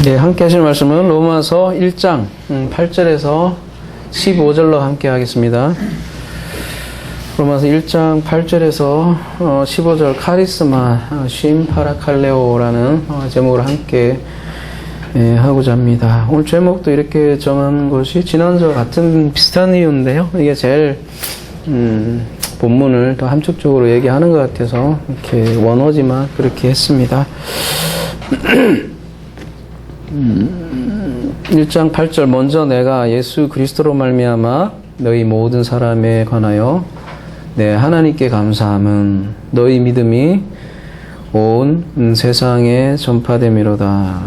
네, 함께 하실 말씀은 로마서 1장 8절에서 15절로 함께 하겠습니다. 로마서 1장 8절에서 15절 카리스마 쉼 파라칼레오라는 제목으로 함께 하고자 합니다. 오늘 제목도 이렇게 정한 것이 지난주와 같은 비슷한 이유인데요. 이게 제일 본문을 더 함축적으로 얘기하는 것 같아서 이렇게 원어지만 그렇게 했습니다. 1장 8절 먼저 내가 예수 그리스도로 말미암아 너희 모든 사람에 관하여 내 하나님께 감사함은 너희 믿음이 온 세상에 전파됨이로다.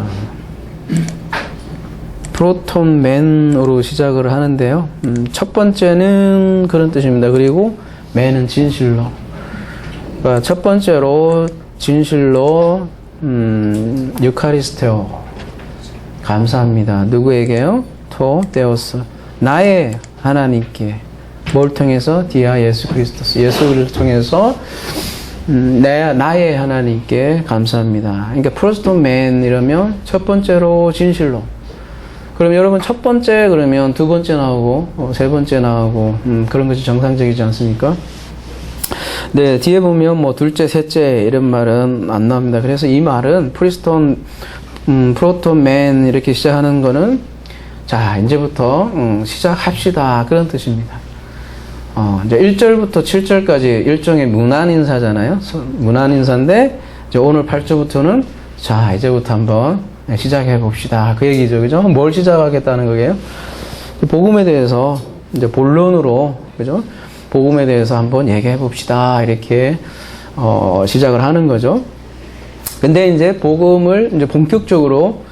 프로톤맨으로 시작을 하는데요. 첫 번째는 그런 뜻입니다. 그리고 맨은 진실로. 그러니까 첫 번째로 진실로 유카리스테오 감사합니다. 누구에게요? 토 데오스 나의 하나님께. 뭘 통해서? 디아 예수 그리스도스 예수를 통해서 나의 하나님께 감사합니다. 그러니까 프로스톤맨 이러면 첫 번째로 진실로. 그럼 여러분 첫 번째 그러면 두 번째 나오고 세 번째 나오고 그런 것이 정상적이지 않습니까? 네, 뒤에 보면 뭐 둘째, 셋째 이런 말은 안 나옵니다. 그래서 이 말은 프로톤맨 이렇게 시작하는 거는 자 이제부터 시작합시다 그런 뜻입니다. 이제 1절부터 7절까지 일종의 문안인사잖아요. 문안인사인데 이제 오늘 8절부터는 자 이제부터 한번 시작해 봅시다 그 얘기죠, 그죠? 뭘 시작하겠다는 거예요? 복음에 대해서 이제 본론으로, 그죠? 복음에 대해서 한번 얘기해 봅시다 이렇게 시작을 하는 거죠. 근데 이제 복음을 이제 본격적으로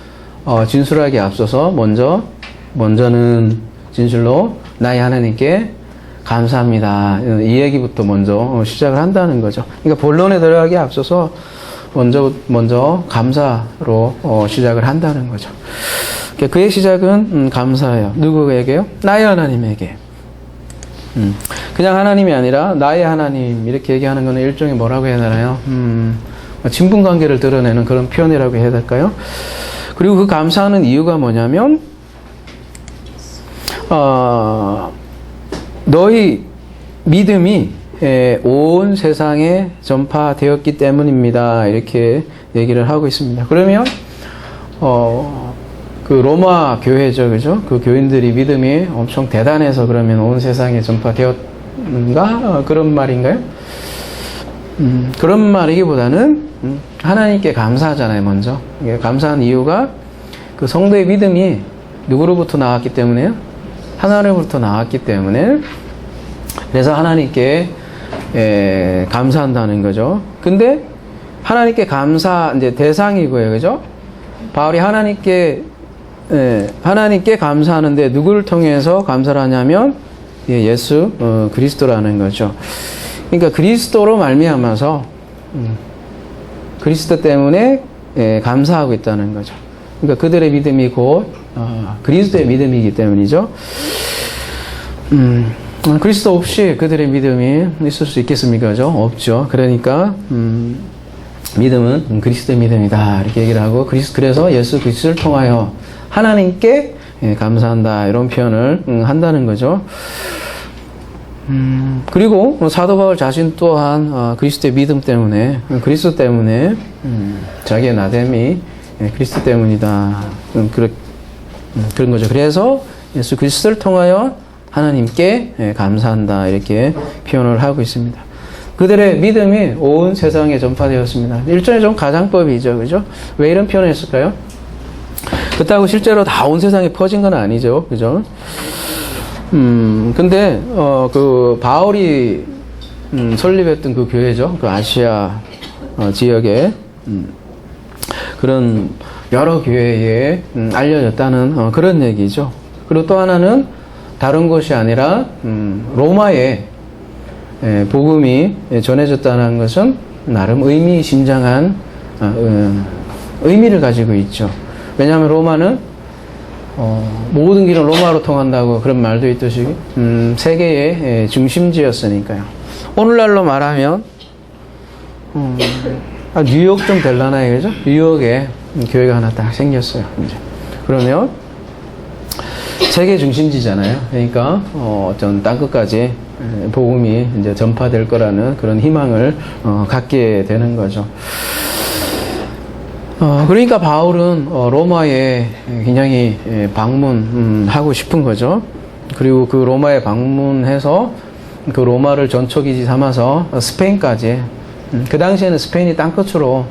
진술하기에 앞서서 먼저는 진실로 나의 하나님께 감사합니다. 이 얘기부터 먼저 시작을 한다는 거죠. 그러니까 본론에 들어가기에 앞서서 먼저 감사로 시작을 한다는 거죠. 그러니까 그의 시작은 감사예요. 누구에게요? 나의 하나님에게. 그냥 하나님이 아니라 나의 하나님 이렇게 얘기하는 거는 일종의 뭐라고 해야 되나요? 친분관계를 드러내는 그런 표현이라고 해야 될까요? 그리고 그 감사하는 이유가 뭐냐면 너희 믿음이 온 세상에 전파되었기 때문입니다. 이렇게 얘기를 하고 있습니다. 그러면 그 로마 교회죠, 그죠? 그 교인들이 믿음이 엄청 대단해서 그러면 온 세상에 전파되었는가? 그런 말인가요? 그런 말이기보다는 하나님께 감사하잖아요. 먼저 감사한 이유가 그 성도의 믿음이 누구로부터 나왔기 때문에요? 하나님으로부터 나왔기 때문에 그래서 하나님께 감사한다는 거죠. 근데 하나님께 감사 이제 대상이고요, 그죠? 바울이 하나님께 감사하는데 누구를 통해서 감사를 하냐면 예수 그리스도라는 거죠. 그러니까 그리스도로 말미암아서 그리스도 때문에 감사하고 있다는 거죠. 그러니까 그들의 믿음이 곧 그리스도의 믿음이기 때문이죠. 그리스도 없이 그들의 믿음이 있을 수 있겠습니까? 그죠? 없죠. 그러니까 믿음은 그리스도의 믿음이다 이렇게 얘기를 하고 그래서 예수 그리스도를 통하여 하나님께 감사한다 이런 표현을 한다는 거죠. 그리고 사도 바울 자신 또한 그리스도의 믿음 때문에 그리스도 때문에 자기의 나됨이 그리스도 때문이다 그런 거죠. 그래서 예수 그리스도를 통하여 하나님께 감사한다 이렇게 표현을 하고 있습니다. 그들의 믿음이 온 세상에 전파되었습니다. 일종의 좀 가장법이죠, 그죠? 왜 이런 표현을 했을까요? 그렇다고 실제로 다 온 세상에 퍼진 건 아니죠, 그죠? 근데 그 바울이 설립했던 그 교회죠, 그 아시아 지역에 그런 여러 교회에 알려졌다는 그런 얘기죠. 그리고 또 하나는 다른 곳이 아니라 로마에 복음이 전해졌다는 것은 나름 의미심장한 의미를 가지고 있죠. 왜냐하면 로마는 모든 길은 로마로 통한다고 그런 말도 있듯이 세계의 중심지였으니까요. 오늘날로 말하면 뉴욕 좀 될라나요, 그죠? 뉴욕에 교회가 하나 딱 생겼어요. 이제 그러면 세계 중심지잖아요. 그러니까 어떤 땅끝까지 복음이 이제 전파될 거라는 그런 희망을 갖게 되는 거죠. 그러니까 바울은 로마에 굉장히 방문하고 싶은 거죠. 그리고 그 로마에 방문해서 그 로마를 전초기지 삼아서 스페인까지, 그 당시에는 스페인이 땅끝으로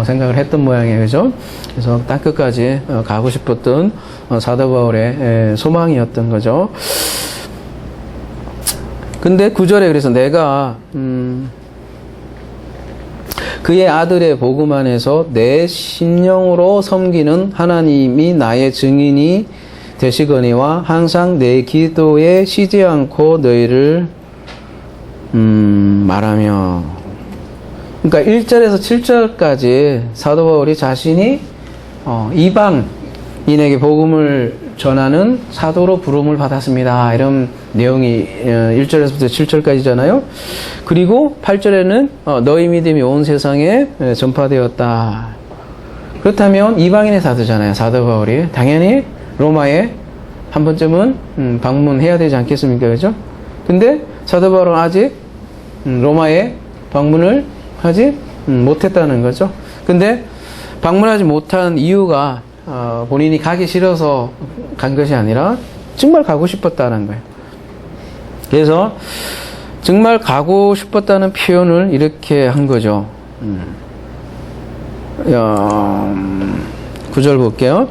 생각을 했던 모양이에요. 그죠? 그래서 땅끝까지 가고 싶었던 사도 바울의 소망이었던 거죠. 근데 9절에 그래서 내가 그의 아들의 복음 안에서 내 심령으로 섬기는 하나님이 나의 증인이 되시거니와 항상 내 기도에 쉬지 않고 너희를 말하며. 그러니까 1절에서 7절까지 사도 바울이 자신이 이방인에게 복음을 전하는 사도로 부름을 받았습니다. 이런 내용이 1절에서부터 7절까지잖아요. 그리고 8절에는 너희 믿음이 온 세상에 전파되었다. 그렇다면 이방인의 사도잖아요. 사도 바울이. 당연히 로마에 한 번쯤은 방문해야 되지 않겠습니까? 그죠? 근데 사도 바울은 아직 로마에 방문을 하지 못했다는 거죠. 근데 방문하지 못한 이유가 본인이 가기 싫어서 간 것이 아니라 정말 가고 싶었다는 거예요. 그래서 정말 가고 싶었다는 표현을 이렇게 한 거죠. 9절 볼게요.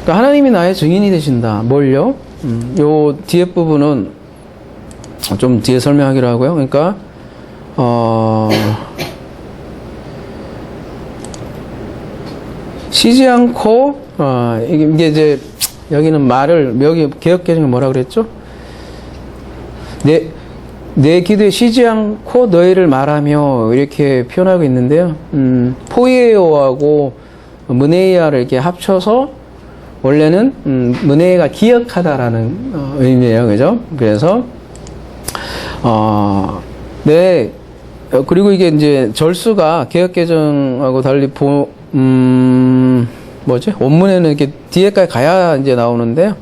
그러니까 하나님이 나의 증인이 되신다. 뭘요? 요 뒤에 부분은 좀 뒤에 설명하기로 하고요. 그러니까 쉬지 않고 이게 이제 여기는 말을 여기 개역개정이 뭐라 그랬죠? 내 기도에 쉬지 않고 너희를 말하며 이렇게 표현하고 있는데요. 포이에오하고 문에이아를 이렇게 합쳐서 원래는 문에이가 기억하다라는 의미예요. 그죠? 그래서 그리고 이게 이제 절수가 개역개정하고 달리 원문에는 이렇게 뒤에까지 가야 이제 나오는데요.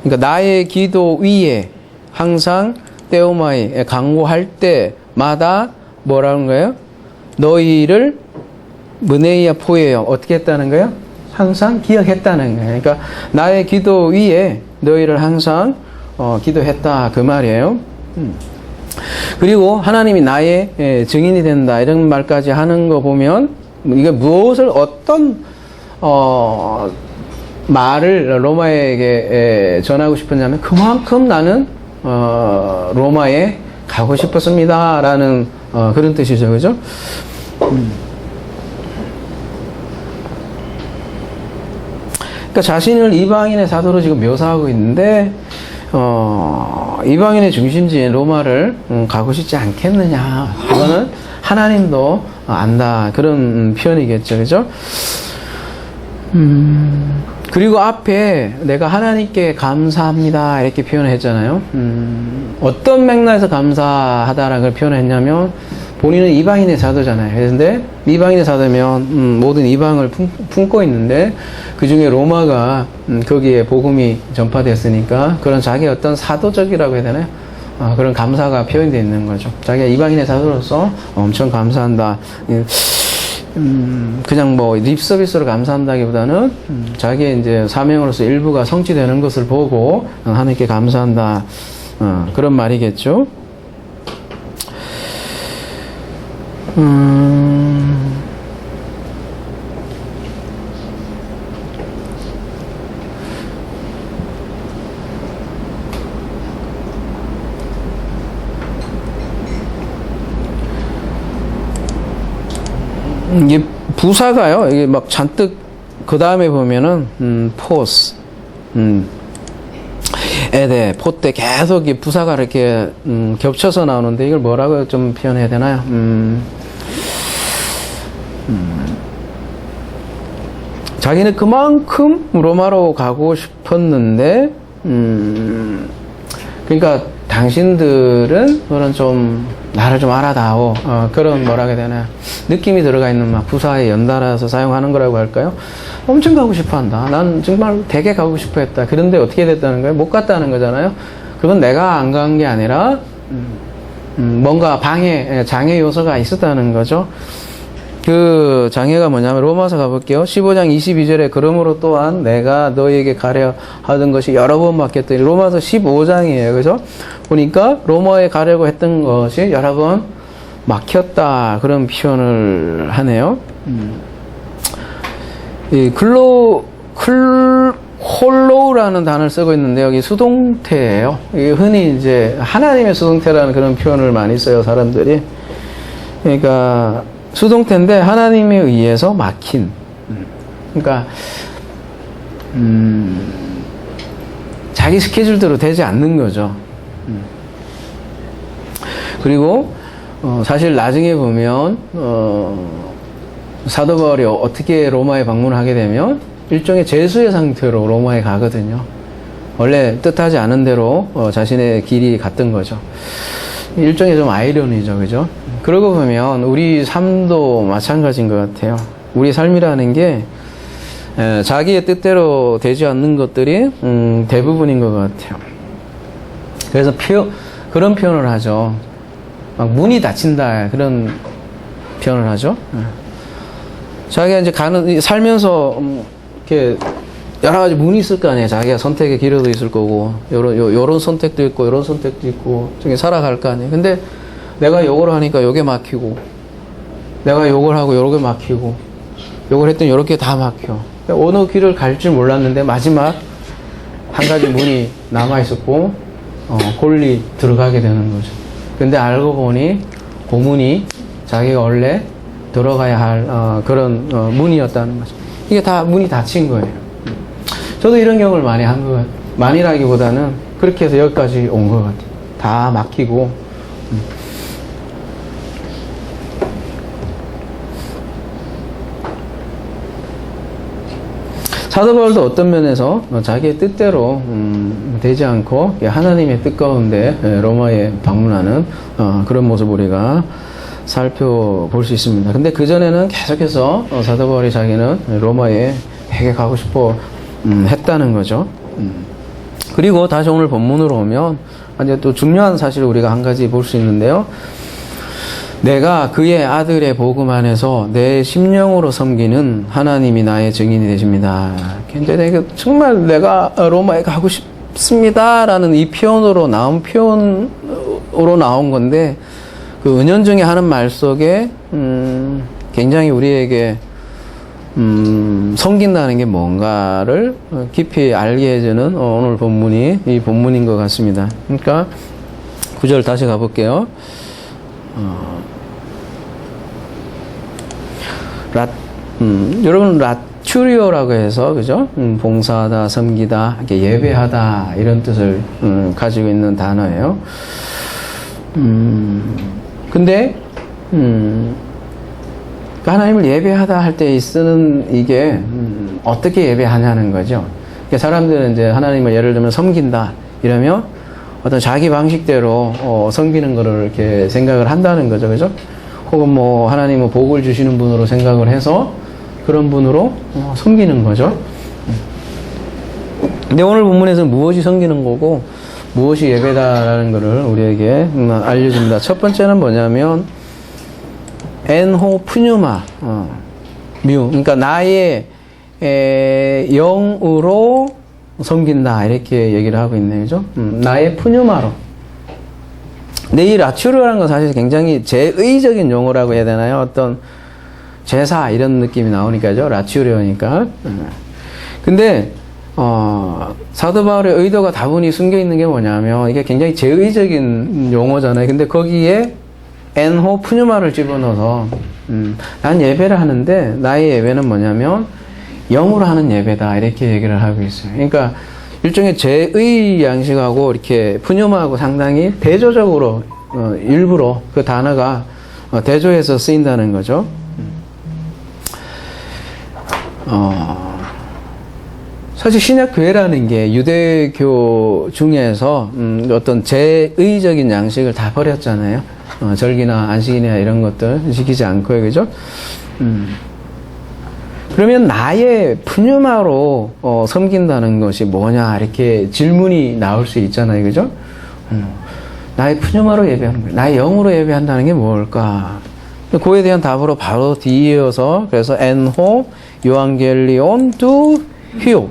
그러니까 나의 기도 위에 항상 떼오마이 강구할 때마다 뭐라는 거예요? 너희를 문에이아 포예요. 어떻게 했다는 거예요? 항상 기억했다는 거예요. 그러니까 나의 기도 위에 너희를 항상 기도했다 그 말이에요. 그리고 하나님이 나의 증인이 된다 이런 말까지 하는 거 보면 이게 무엇을 어떤 말을 로마에게 전하고 싶었냐면 그만큼 나는 로마에 가고 싶었습니다 라는 그런 뜻이죠. 그죠? 그러니까 자신을 이방인의 사도로 지금 묘사하고 있는데 이방인의 중심지인 로마를 가고 싶지 않겠느냐. 이거는 하나님도 안다. 그런 표현이겠죠. 그죠? 그리고 앞에 내가 하나님께 감사합니다. 이렇게 표현했잖아요. 어떤 맥락에서 감사하다라는 걸 표현했냐면 본인은 이방인의 사도잖아요. 그런데 이방인의 사도면 모든 이방을 품고 있는데 그 중에 로마가 거기에 복음이 전파됐으니까 그런 자기 어떤 사도적이라고 해야 되나요? 그런 감사가 표현되어 있는 거죠. 자기가 이방인의 사도로서 엄청 감사한다. 그냥 뭐 립서비스로 감사한다기보다는 자기의 이제 사명으로서 일부가 성취되는 것을 보고 하나님께 감사한다. 그런 말이겠죠. 이게 부사가요. 이게 막 잔뜩 그 다음에 보면은 포스, 에데, 포때 계속 이 부사가 이렇게 겹쳐서 나오는데 이걸 뭐라고 좀 표현해야 되나요? 자기는 그만큼 로마로 가고 싶었는데, 그러니까 당신들은 그런 좀 나를 좀 알아다오. 그런 뭐라 해야 되나. 느낌이 들어가 있는 막 부사에 연달아서 사용하는 거라고 할까요? 엄청 가고 싶어 한다. 난 정말 되게 가고 싶어 했다. 그런데 어떻게 됐다는 거예요? 못 갔다는 거잖아요. 그건 내가 안 간 게 아니라, 뭔가 장애 요소가 있었다는 거죠. 그 장애가 뭐냐면 로마서 가볼게요. 15장 22절에 그러므로 또한 내가 너에게 가려 하던 것이 여러 번 막혔더니 로마서 15장이에요. 그래서 보니까 로마에 가려고 했던 것이 여러 번 막혔다. 그런 표현을 하네요. 이 홀로우라는 단어를 쓰고 있는데 여기 수동태예요. 이게 흔히 이제 하나님의 수동태라는 그런 표현을 많이 써요, 사람들이. 그러니까 수동태인데 하나님에 의해서 막힌. 그러니까 자기 스케줄대로 되지 않는 거죠. 그리고 사실 나중에 보면 사도 바울이 어떻게 로마에 방문하게 되면 일종의 재수의 상태로 로마에 가거든요. 원래 뜻하지 않은 대로 자신의 길이 갔던 거죠. 일종의 좀 아이러니죠, 그죠? 그러고 보면 우리 삶도 마찬가지인 것 같아요. 우리 삶이라는 게 자기의 뜻대로 되지 않는 것들이 대부분인 것 같아요. 그래서 그런 표현을 하죠. 막 문이 닫힌다, 그런 표현을 하죠. 자기가 이제 살면서 이렇게 여러 가지 문이 있을 거 아니에요. 자기가 선택의 기로도 있을 거고, 요런 선택도 있고, 요런 선택도 있고, 저기 살아갈 거 아니에요. 근데 내가 요걸 하니까 요게 막히고, 내가 요걸 하고 요게 막히고, 요걸 했더니 요렇게 다 막혀. 어느 길을 갈 줄 몰랐는데 마지막 한 가지 문이 남아있었고, 골리 들어가게 되는 거죠. 근데 알고 보니, 그 문이 자기가 원래 들어가야 할, 그런, 문이었다는 거죠. 이게 다 문이 닫힌 거예요. 저도 이런 경험을 많이 한 것 같아요. 많이라기보다는 그렇게 해서 여기까지 온 것 같아요. 다 막히고. 사도 바울도 어떤 면에서 자기의 뜻대로 되지 않고 하나님의 뜻 가운데 로마에 방문하는 그런 모습을 우리가 살펴볼 수 있습니다. 근데 그전에는 계속해서 사도 바울이 자기는 로마에 되게 가고 싶어 했다는 거죠. 그리고 다시 오늘 본문으로 오면 이제 또 중요한 사실을 우리가 한 가지 볼 수 있는데요. 내가 그의 아들의 복음 안에서 내 심령으로 섬기는 하나님이 나의 증인이 되십니다. 굉장히 정말 내가 로마에 가고 싶습니다라는 이 표현으로 나온 건데 그 은연중에 하는 말 속에 굉장히 우리에게 섬긴다는 게 뭔가를 깊이 알게 해주는 오늘 본문이 이 본문인 것 같습니다. 그러니까 9절 다시 가볼게요. 여러분 라추리오라고 해서 그죠? 봉사하다, 섬기다, 이렇게 예배하다 이런 뜻을 가지고 있는 단어예요. 근데 하나님을 예배하다 할 때 쓰는 이게 어떻게 예배하냐는 거죠. 그러니까 사람들은 이제 하나님을 예를 들면 섬긴다 이러면 어떤 자기 방식대로 섬기는 거를 이렇게 생각을 한다는 거죠, 그죠? 혹은 뭐 하나님은 복을 주시는 분으로 생각을 해서 그런 분으로 섬기는 거죠. 근데 오늘 본문에서는 무엇이 섬기는 거고 무엇이 예배다라는 것을 우리에게 알려줍니다. 첫 번째는 뭐냐면 엔호 푸뉴마 뮤, 그러니까 나의 영으로 섬긴다 이렇게 얘기를 하고 있네요, 그죠? 나의 푸뉴마로. 근데 이 라츄르라는 건 사실 굉장히 제의적인 용어라고 해야 되나요? 어떤 제사 이런 느낌이 나오니까죠. 라츄르니까. 근데 사도 바울의 의도가 다분히 숨겨 있는 게 뭐냐면 이게 굉장히 제의적인 용어잖아요. 근데 거기에 엔호 푸뉴마를 집어넣어서 난 예배를 하는데 나의 예배는 뭐냐면 영으로 하는 예배다 이렇게 얘기를 하고 있어요. 그러니까 일종의 제의 양식하고 이렇게 푸뉴마하고 상당히 대조적으로 일부러 그 단어가 대조해서 쓰인다는 거죠. 사실 신약교회라는 게 유대교 중에서 어떤 제의적인 양식을 다 버렸잖아요. 절기나 안식이나 이런 것들 지키지 않고요. 그죠? 그러면 나의 푸뉴마로 섬긴다는 것이 뭐냐 이렇게 질문이 나올 수 있잖아요. 그죠? 나의 푸뉴마로 예배하는 거예요. 나의 영으로 예배한다는 게 뭘까? 그에 대한 답으로 바로 뒤이어서 그래서 엔호 요한겔리온 두 히오.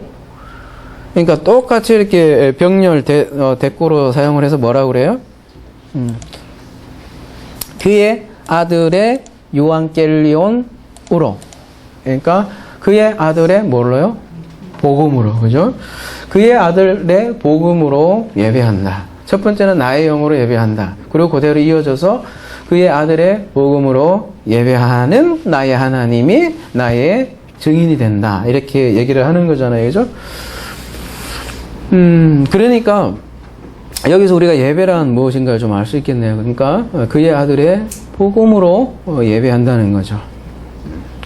그러니까 똑같이 이렇게 병렬 대꾸로 사용을 해서 뭐라고 그래요? 그의 아들의 요한겔리온으로. 그러니까 그의 아들의 뭘로요? 복음으로. 그죠? 그의 아들의 복음으로 예배한다. 첫 번째는 나의 영으로 예배한다. 그리고 그대로 이어져서 그의 아들의 복음으로 예배하는 나의 하나님이 나의 증인이 된다. 이렇게 얘기를 하는 거잖아요. 그죠? 그러니까 여기서 우리가 예배란 무엇인가를 좀 알 수 있겠네요. 그러니까 그의 아들의 복음으로 예배한다는 거죠.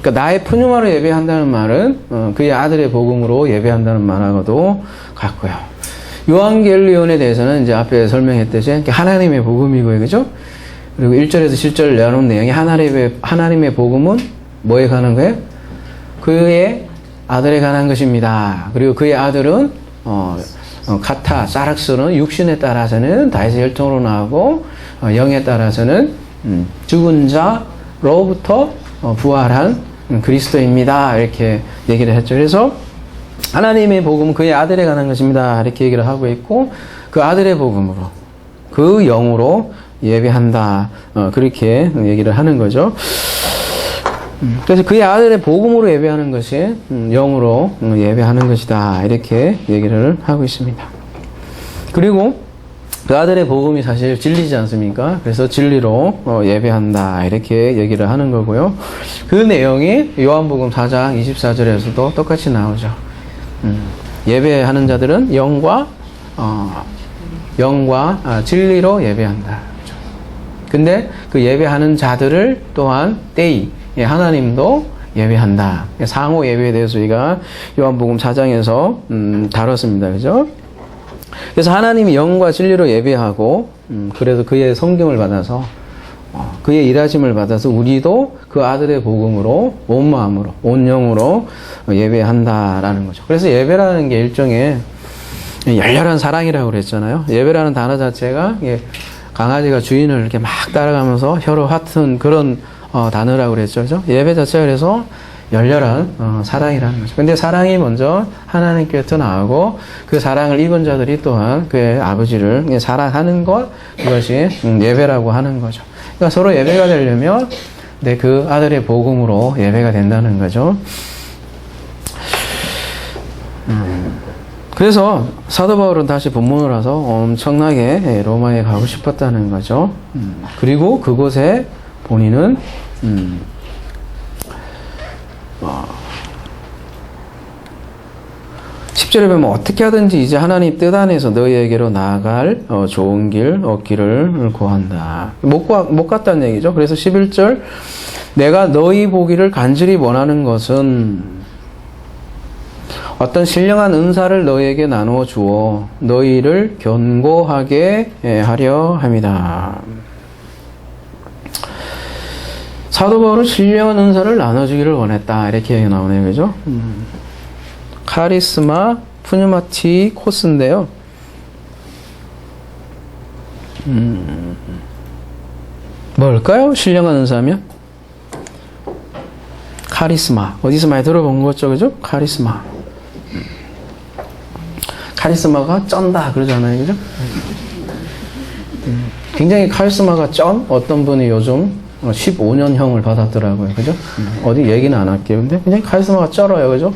그러니까 나의 푸뉴마로 예배한다는 말은 그의 아들의 복음으로 예배한다는 말하고도 같고요. 요한겔리온에 대해서는 이제 앞에 설명했듯이 하나님의 복음이고요. 그죠? 그리고 1절에서 7절 나눈 내용이 하나님의 복음은 뭐에 관한 거예요? 그의 아들에 관한 것입니다. 그리고 그의 아들은 카타, 사락스는 육신에 따라서는 다윗의 혈통으로 나오고 영에 따라서는 죽은 자로부터 부활한 그리스도입니다. 이렇게 얘기를 했죠. 그래서 하나님의 복음은 그의 아들에 관한 것입니다. 이렇게 얘기를 하고 있고 그 아들의 복음으로 그 영으로 예배한다. 그렇게 얘기를 하는 거죠. 그래서 그의 아들의 복음으로 예배하는 것이 영으로 예배하는 것이다. 이렇게 얘기를 하고 있습니다. 그리고 그 아들의 복음이 사실 진리지 않습니까? 그래서 진리로 예배한다. 이렇게 얘기를 하는 거고요. 그 내용이 요한복음 4장 24절에서도 똑같이 나오죠. 예배하는 자들은 영과 진리로 예배한다. 근데 그 예배하는 자들을 또한 때이 하나님도 예배한다. 상호 예배에 대해서 우리가 요한복음 4장에서 다뤘습니다. 그죠? 그래서 하나님이 영과 진리로 예배하고 그래서 그의 성경을 받아서 그의 일하심을 받아서 우리도 그 아들의 복음으로 온 마음으로 온 영으로 예배한다라는 거죠. 그래서 예배라는 게 일종의 열렬한 사랑이라고 그랬잖아요. 예배라는 단어 자체가 강아지가 주인을 이렇게 막 따라가면서 혀로 핥은 그런 단어라고 그랬죠. 그죠? 예배 자체가 그래서 열렬한 사랑이라는 거죠. 근데 사랑이 먼저 하나님께부터 나오고 그 사랑을 입은 자들이 또한 그의 아버지를 사랑하는 것, 그것이 예배라고 하는 거죠. 그러니까 서로 예배가 되려면 그 아들의 복음으로 예배가 된다는 거죠. 그래서 사도 바울은 다시 본문으로 와서 엄청나게 로마에 가고 싶었다는 거죠. 그리고 그곳에 본인은 10절에 보면 어떻게 하든지 이제 하나님 뜻 안에서 너희에게로 나아갈 좋은 길 얻기를 구한다. 못 갔다는 얘기죠. 그래서 11절 내가 너희 보기를 간절히 원하는 것은 어떤 신령한 은사를 너희에게 나누어 주어 너희를 견고하게 하려 함이다. 사도 바울은 신령한 은사를 나눠주기를 원했다. 이렇게 얘기 나오네요. 그죠? 카리스마 푸뉴마티코스인데요. 뭘까요? 신령한 은사면? 카리스마. 어디서 많이 들어본 거죠? 그죠? 카리스마. 카리스마가 쩐다. 그러잖아요. 그죠? 굉장히 카리스마가 쩐 어떤 분이 요즘 15년형을 받았더라고요. 그죠? 어디 얘기는 안 할게요. 근데 굉장히 카리스마가 쩔어요. 그죠?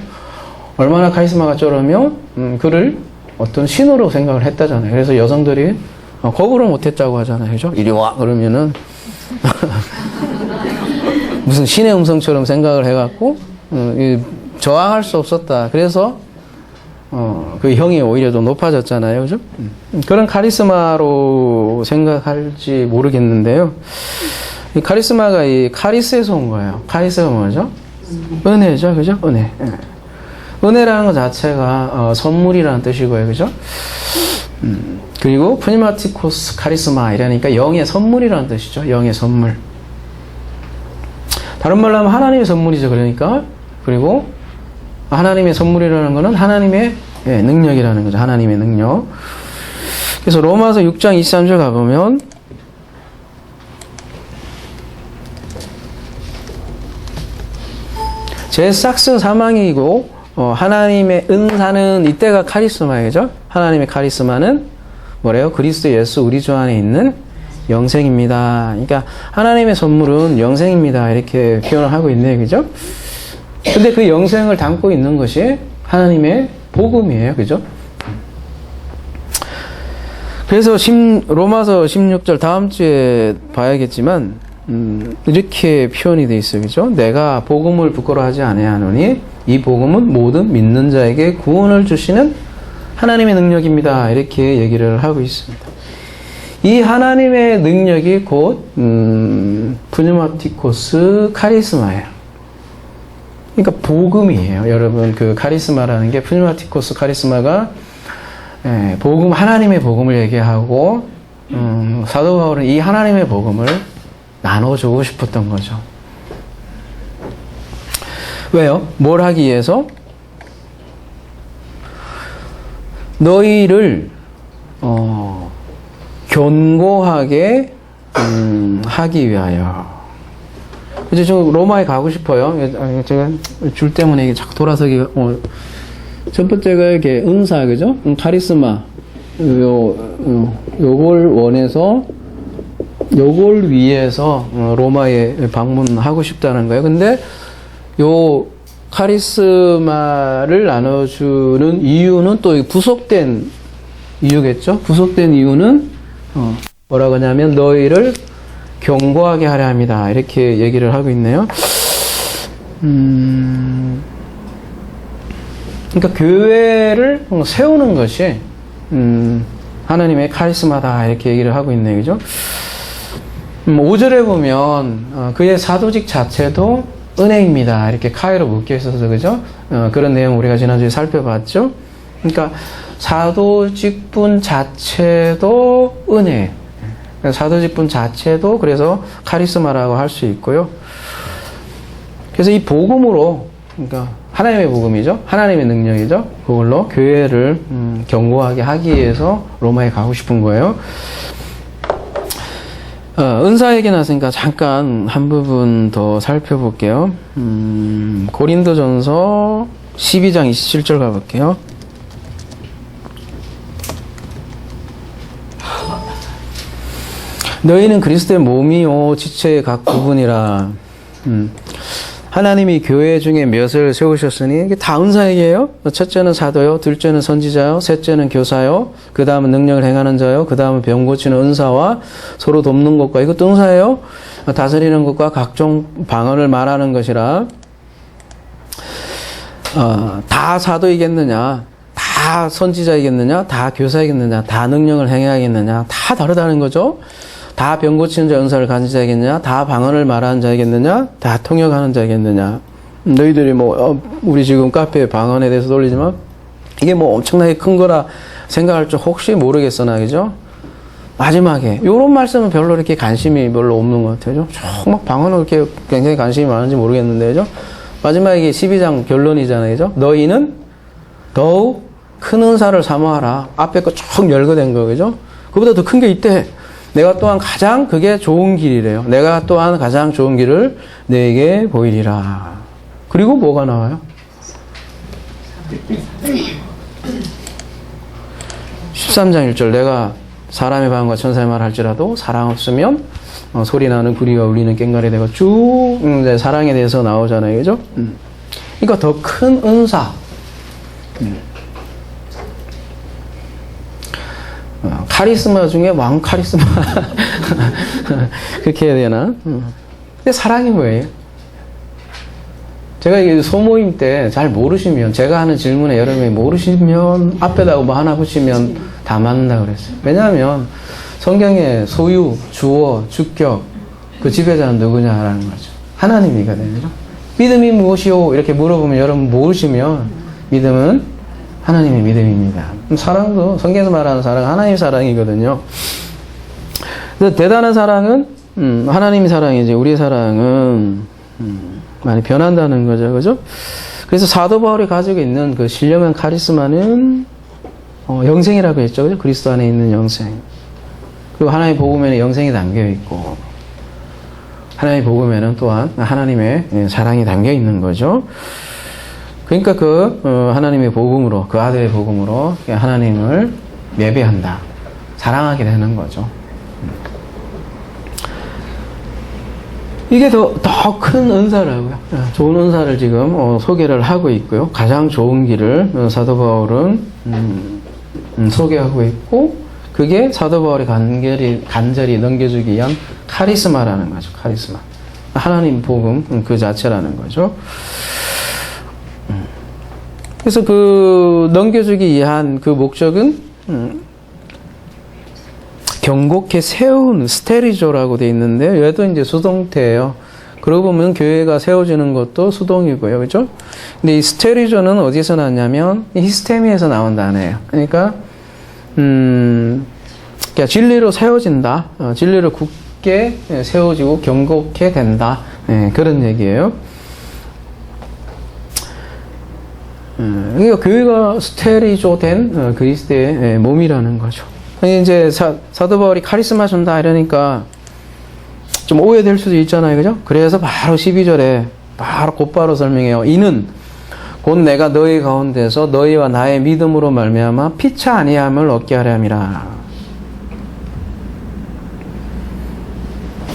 얼마나 카리스마가 쩔으면 그를 어떤 신으로 생각을 했다잖아요. 그래서 여성들이 거부를 못했다고 하잖아요. 그죠? 이리 와! 그러면은 무슨 신의 음성처럼 생각을 해갖고 저항할 수 없었다. 그래서 그 형이 오히려 좀 높아졌잖아요. 그죠? 그런 카리스마로 생각할지 모르겠는데요. 이 카리스마가 이 카리스에서 온 거예요. 카리스가 뭐죠? 은혜죠. 그죠? 은혜. 은혜라는 것 자체가 선물이라는 뜻이고요. 그죠? 그리고 푸니마티코스 카리스마 이라니까 영의 선물이라는 뜻이죠. 영의 선물. 다른 말로 하면 하나님의 선물이죠. 그러니까. 그리고 하나님의 선물이라는 것은 하나님의 능력이라는 거죠. 하나님의 능력. 그래서 로마서 6장 23절 가보면 제 삭스 사망이고 하나님의 은사는 이때가 카리스마이죠. 하나님의 카리스마는 뭐래요? 그리스도 예수 우리 주 안에 있는 영생입니다. 그러니까 하나님의 선물은 영생입니다. 이렇게 표현을 하고 있네요. 그죠? 근데 그 영생을 담고 있는 것이 하나님의 복음이에요. 그죠? 그래서 로마서 16절 다음 주에 봐야겠지만 이렇게 표현이 되어 있어요. 그죠? 내가 복음을 부끄러워하지 아니하노니 이 복음은 모든 믿는 자에게 구원을 주시는 하나님의 능력입니다. 이렇게 얘기를 하고 있습니다. 이 하나님의 능력이 곧 푸니마티코스 카리스마예요. 그러니까 복음이에요. 여러분 그 카리스마라는 게 푸니마티코스 카리스마가 복음 하나님의 복음을 얘기하고 사도 바울은 이 하나님의 복음을 나눠주고 싶었던 거죠. 왜요? 뭘 하기 위해서? 너희를 견고하게 하기 위하여. 이제 저 로마에 가고 싶어요. 제가 줄 때문에 이게 자꾸 돌아서기. 첫 번째가 이렇게 은사, 그죠? 카리스마. 요걸 원해서 요걸 위해서 로마에 방문하고 싶다는 거예요. 근데 요 카리스마를 나눠주는 이유는 또 부속된 이유겠죠? 부속된 이유는 뭐라고 하냐면 너희를 견고하게 하려 합니다. 이렇게 얘기를 하고 있네요. 그러니까 교회를 세우는 것이 하나님의 카리스마다 이렇게 얘기를 하고 있네요. 그죠? 5절에 보면 그의 사도직 자체도 은혜입니다. 이렇게 카이로 묶여 있어서 그죠? 그런 내용 우리가 지난주에 살펴봤죠? 그러니까 사도직분 자체도 은혜. 사도직분 자체도 그래서 카리스마라고 할 수 있고요. 그래서 이 복음으로, 그러니까 하나님의 복음이죠. 하나님의 능력이죠. 그걸로 교회를 견고하게 하기 위해서 로마에 가고 싶은 거예요. 은사 얘기 나왔으니까 잠깐 한 부분 더 살펴볼게요. 고린도전서 12장 27절 가볼게요. 너희는 그리스도의 몸이요 지체의 각 부분이라. 하나님이 교회 중에 몇을 세우셨으니 이게 다 은사 얘기예요. 첫째는 사도요, 둘째는 선지자요, 셋째는 교사요, 그 다음은 능력을 행하는 자요, 그 다음은 병 고치는 은사와 서로 돕는 것과 이것도 은사예요. 다스리는 것과 각종 방언을 말하는 것이라. 다 사도이겠느냐, 다 선지자이겠느냐, 다 교사이겠느냐, 다 능력을 행해야겠느냐, 다 다르다는 거죠. 다 병 고치는 자 은사를 가진 자이겠느냐, 다 방언을 말하는 자이겠느냐, 다 통역하는 자이겠느냐. 너희들이 우리 지금 카페 방언에 대해서 돌리지만 이게 엄청나게 큰 거라 생각할 줄 혹시 모르겠으나, 그죠? 마지막에 요런 말씀은 별로 이렇게 관심이 별로 없는 것 같아요. 막 방언을 그렇게 굉장히 관심이 많은지 모르겠는데, 그죠? 마지막에 12장 결론이잖아요, 그죠? 너희는 더욱 큰 은사를 사모하라. 앞에 거 쭉 열거된 거, 그죠? 그보다 더 큰 게 있대. 내가 또한 가장 그게 좋은 길이래요. 내가 또한 가장 좋은 길을 너에게 보이리라. 그리고 뭐가 나와요? 13장 1절 내가 사람의 방언과 천사의 말 할지라도 사랑 없으면 소리 나는 구리가 울리는 꽹과리 되고 쭉 사랑에 대해서 나오잖아요. 그죠? 그러니까 더 큰 은사. 카리스마 중에 왕 카리스마 그렇게 해야 되나? 근데 사랑이 뭐예요? 제가 이게 소모임 때 잘 모르시면 제가 하는 질문에 여러분이 모르시면 앞에다가 뭐 하나 붙이면 다 맞는다 그랬어요. 왜냐하면 성경에 소유, 주어, 주격 그 지배자는 누구냐라는 거죠. 하나님이거든요. 믿음이 무엇이요? 이렇게 물어보면 여러분 모르시면 믿음은 하나님의 믿음입니다. 사랑도 성경에서 말하는 사랑은 하나님의 사랑이거든요. 근데 대단한 사랑은 하나님의 사랑이지 우리의 사랑은 많이 변한다는 거죠, 그죠? 그래서 사도 바울이 가지고 있는 그 신령한 카리스마는 영생이라고 했죠, 그죠? 그리스도 안에 있는 영생. 그리고 하나님의 복음에는 영생이 담겨 있고 하나님의 복음에는 또한 하나님의 사랑이 담겨 있는 거죠. 그러니까 하나님의 복음으로, 그 아들의 복음으로 하나님을 예배한다, 사랑하게 되는 거죠. 이게 더 큰 은사라고요. 좋은 은사를 지금 소개를 하고 있고요. 가장 좋은 길을 사도 바울은 소개하고 있고, 그게 사도 바울이 간절히 넘겨주기 위한 카리스마라는 거죠. 카리스마. 하나님 복음 그 자체라는 거죠. 그래서 그 넘겨주기 위한 그 목적은 경곡해 세운 스테리조라고 돼 있는데, 얘도 이제 수동태예요. 그러고 보면 교회가 세워지는 것도 수동이고요, 그렇죠? 근데 이 스테리조는 어디서 나왔냐면 히스테미에서 나온 단어예요. 그러니까 진리로 세워진다, 진리로 굳게 세워지고 경곡해 된다, 그런 얘기예요. 그러니까 교회가 스테리조 된 그리스도의 몸이라는 거죠. 이제 사도 바울이 카리스마 준다 이러니까 좀 오해될 수도 있잖아요, 그죠? 그래서 바로 12절에 바로 곧바로 설명해요. 이는 곧 내가 너희 가운데서 너희와 나의 믿음으로 말미암아 피차 아니함을 얻게 하려 함이라.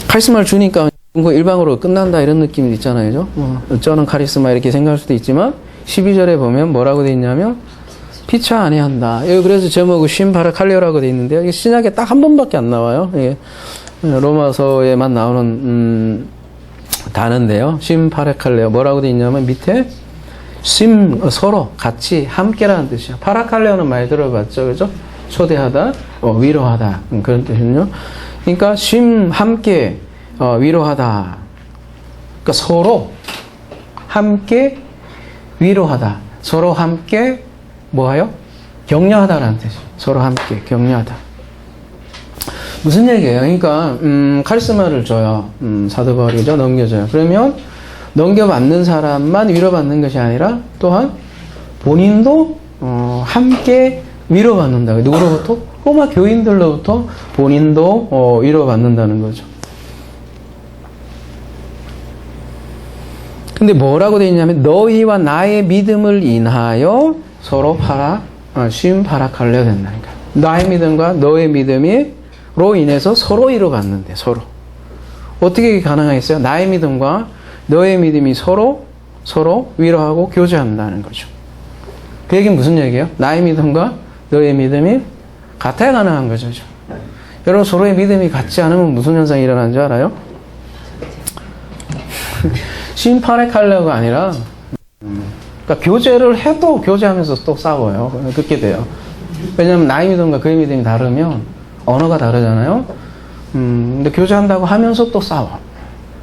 카리스마를 주니까 일방으로 끝난다 이런 느낌이 있잖아요, 그죠? 저는 카리스마 이렇게 생각할 수도 있지만 12절에 보면 뭐라고 돼 있냐면 피차 아니한다. 여기 그래서 제목은 심파라칼레오라고 돼 있는데요. 이게 신약에 딱 한 번밖에 안 나와요. 이게 로마서에만 나오는 단어인데요. 심파라칼레오 뭐라고 돼 있냐면 밑에 서로 같이 함께라는 뜻이에요. 파라칼레오는 많이 들어봤죠, 그죠? 초대하다, 위로하다 그런 뜻이군요. 그러니까 함께 위로하다. 그러니까 서로 함께 위로하다. 서로 함께 뭐하요? 격려하다라는 뜻이에요. 서로 함께 격려하다. 무슨 얘기예요? 그러니까 카리스마를 줘요. 사도 바울이죠. 넘겨줘요. 그러면 넘겨받는 사람만 위로받는 것이 아니라 또한 본인도 함께 위로받는다. 누구로부터? 로마 교인들로부터 본인도 위로받는다는 거죠. 근데 뭐라고 되어 있냐면 너희와 나의 믿음을 인하여 서로 심파라칼레오 된다니까. 나의 믿음과 너의 믿음으로 인해서 서로 위로받는데, 서로. 어떻게 가능하겠어요? 나의 믿음과 너의 믿음이 서로 위로하고 교제한다는 거죠. 그 얘기는 무슨 얘기예요? 나의 믿음과 너의 믿음이 같아야 가능한 거죠. 여러분, 서로의 믿음이 같지 않으면 무슨 현상이 일어나는 줄 알아요? 심파라칼레오가 아니라 그러니까 교제를 해도 교제하면서 또 싸워요. 그렇게 돼요. 왜냐하면 나의 믿음과 그의 믿음이 다르면 언어가 다르잖아요. 근데 교제한다고 하면서 또 싸워.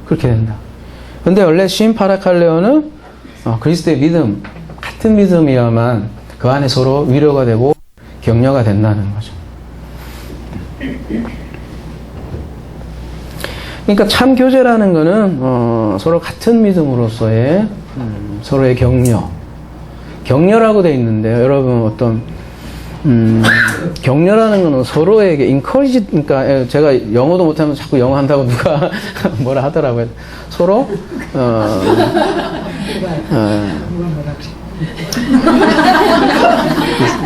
그렇게 된다. 근데 원래 심파라칼레오는 그리스도의 믿음, 같은 믿음이어야만 그 안에 서로 위로가 되고 격려가 된다는 거죠. 그러니까 참 교제라는 거는 서로 같은 믿음으로서의 서로의 격려라고 되어 있는데요. 여러분 어떤 격려라는 거는 서로에게 encourage, 그러니까 제가 영어도 못하면 자꾸 영어 한다고 누가 뭐라 하더라고요. 서로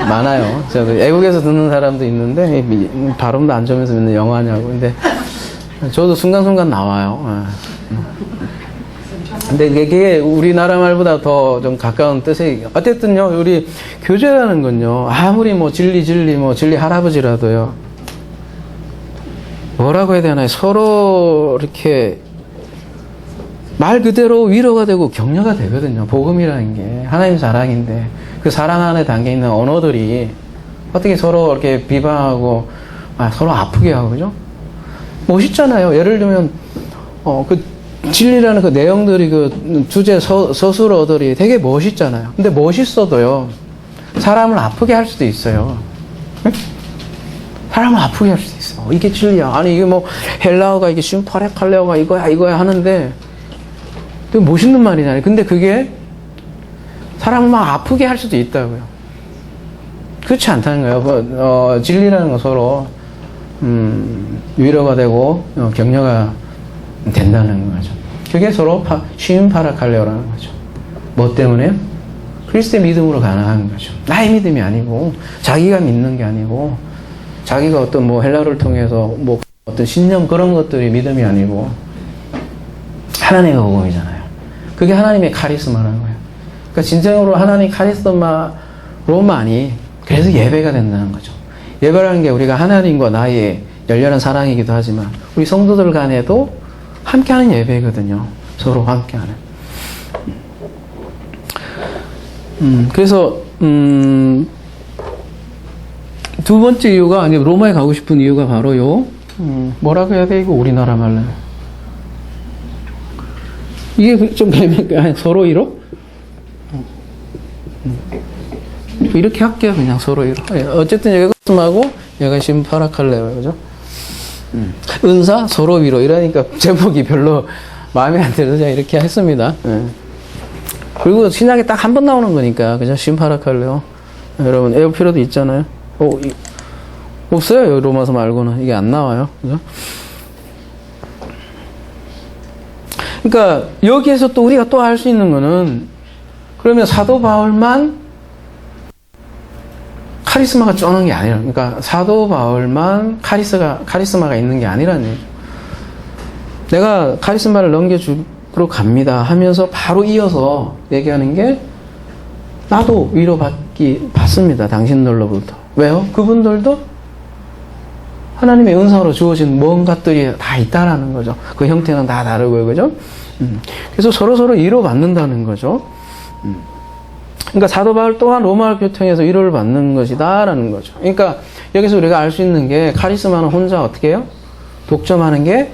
많아요. 제가 외국에서 듣는 사람도 있는데 발음도 안 좋으면서 맨날 영어 하냐고. 근데 저도 순간순간 나와요. 근데 이게 우리나라 말보다 더 좀 가까운 뜻이, 어쨌든요, 우리 교제라는 건요, 아무리 진리 할아버지라도요, 뭐라고 해야 되나요? 서로 이렇게 말 그대로 위로가 되고 격려가 되거든요. 복음이라는 게 하나님 사랑인데, 그 사랑 안에 담겨 있는 언어들이 어떻게 서로 이렇게 비방하고 서로 아프게 하고, 그죠? 멋있잖아요. 예를 들면 그 진리라는 그 내용들이 그 주제 서술어들이 되게 멋있잖아요. 근데 멋있어도요, 사람을 아프게 할 수도 있어요. 사람을 아프게 할 수도 있어. 이게 진리야. 아니, 이게 뭐, 헬라어가 이게 심파레칼레어가 이거야 하는데, 되게 멋있는 말이잖아요. 근데 그게 사람을 막 아프게 할 수도 있다고요. 그렇지 않다는 거예요. 진리라는 건 서로, 위로가 되고, 격려가 된다는 거죠. 그게 서로 심파라칼레오라는 거죠. 뭐 때문에? 그리스도의 믿음으로 가능한 거죠. 나의 믿음이 아니고, 자기가 믿는 게 아니고, 자기가 어떤 뭐 헬라어를 통해서 뭐 어떤 신념 그런 것들이 믿음이 아니고, 하나님의 복음이잖아요. 그게 하나님의 카리스마라는 거예요. 그러니까 진정으로 하나님 카리스마로만이 그래서 예배가 된다는 거죠. 예배라는 게 우리가 하나님과 나의 열렬한 사랑이기도 하지만 우리 성도들 간에도 함께하는 예배거든요. 서로 함께하는. 그래서 두 번째 이유가 아니 로마에 가고 싶은 이유가 바로요. 뭐라고 해야 돼? 이거 우리나라 말로. 이게 좀 서로 이로? 이렇게 할게요. 그냥 서로 이로. 어쨌든 여기가 말고 여기가 심파라칼레요. 그죠? 은사 서로 위로 이러니까 제목이 별로 마음에 안 들어서 제가 이렇게 했습니다. 그리고 신약에 딱 한 번 나오는 거니까 그죠? 심파라칼레요. 여러분 외울 필요도 있잖아요. 없어요. 로마서 말고는 이게 안 나와요. 그죠? 그러니까 여기에서 또 우리가 또 할 수 있는 거는 그러면 사도 바울만 카리스마가 쩌는 게 아니라, 그러니까 사도 바울만 카리스마가 있는 게 아니라는 얘기죠. 내가 카리스마를 넘겨주러 갑니다 하면서 바로 이어서 얘기하는 게 나도 받습니다. 당신들로부터. 왜요? 그분들도 하나님의 은사로 주어진 뭔가들이 다 있다라는 거죠. 그 형태는 다 다르고요. 그죠? 그래서 서로 위로받는다는 거죠. 그러니까 사도 바울 또한 로마 교통에서 위로를 받는 것이다라는 거죠. 그러니까 여기서 우리가 알 수 있는 게 카리스마는 혼자 어떻게 해요? 독점하는 게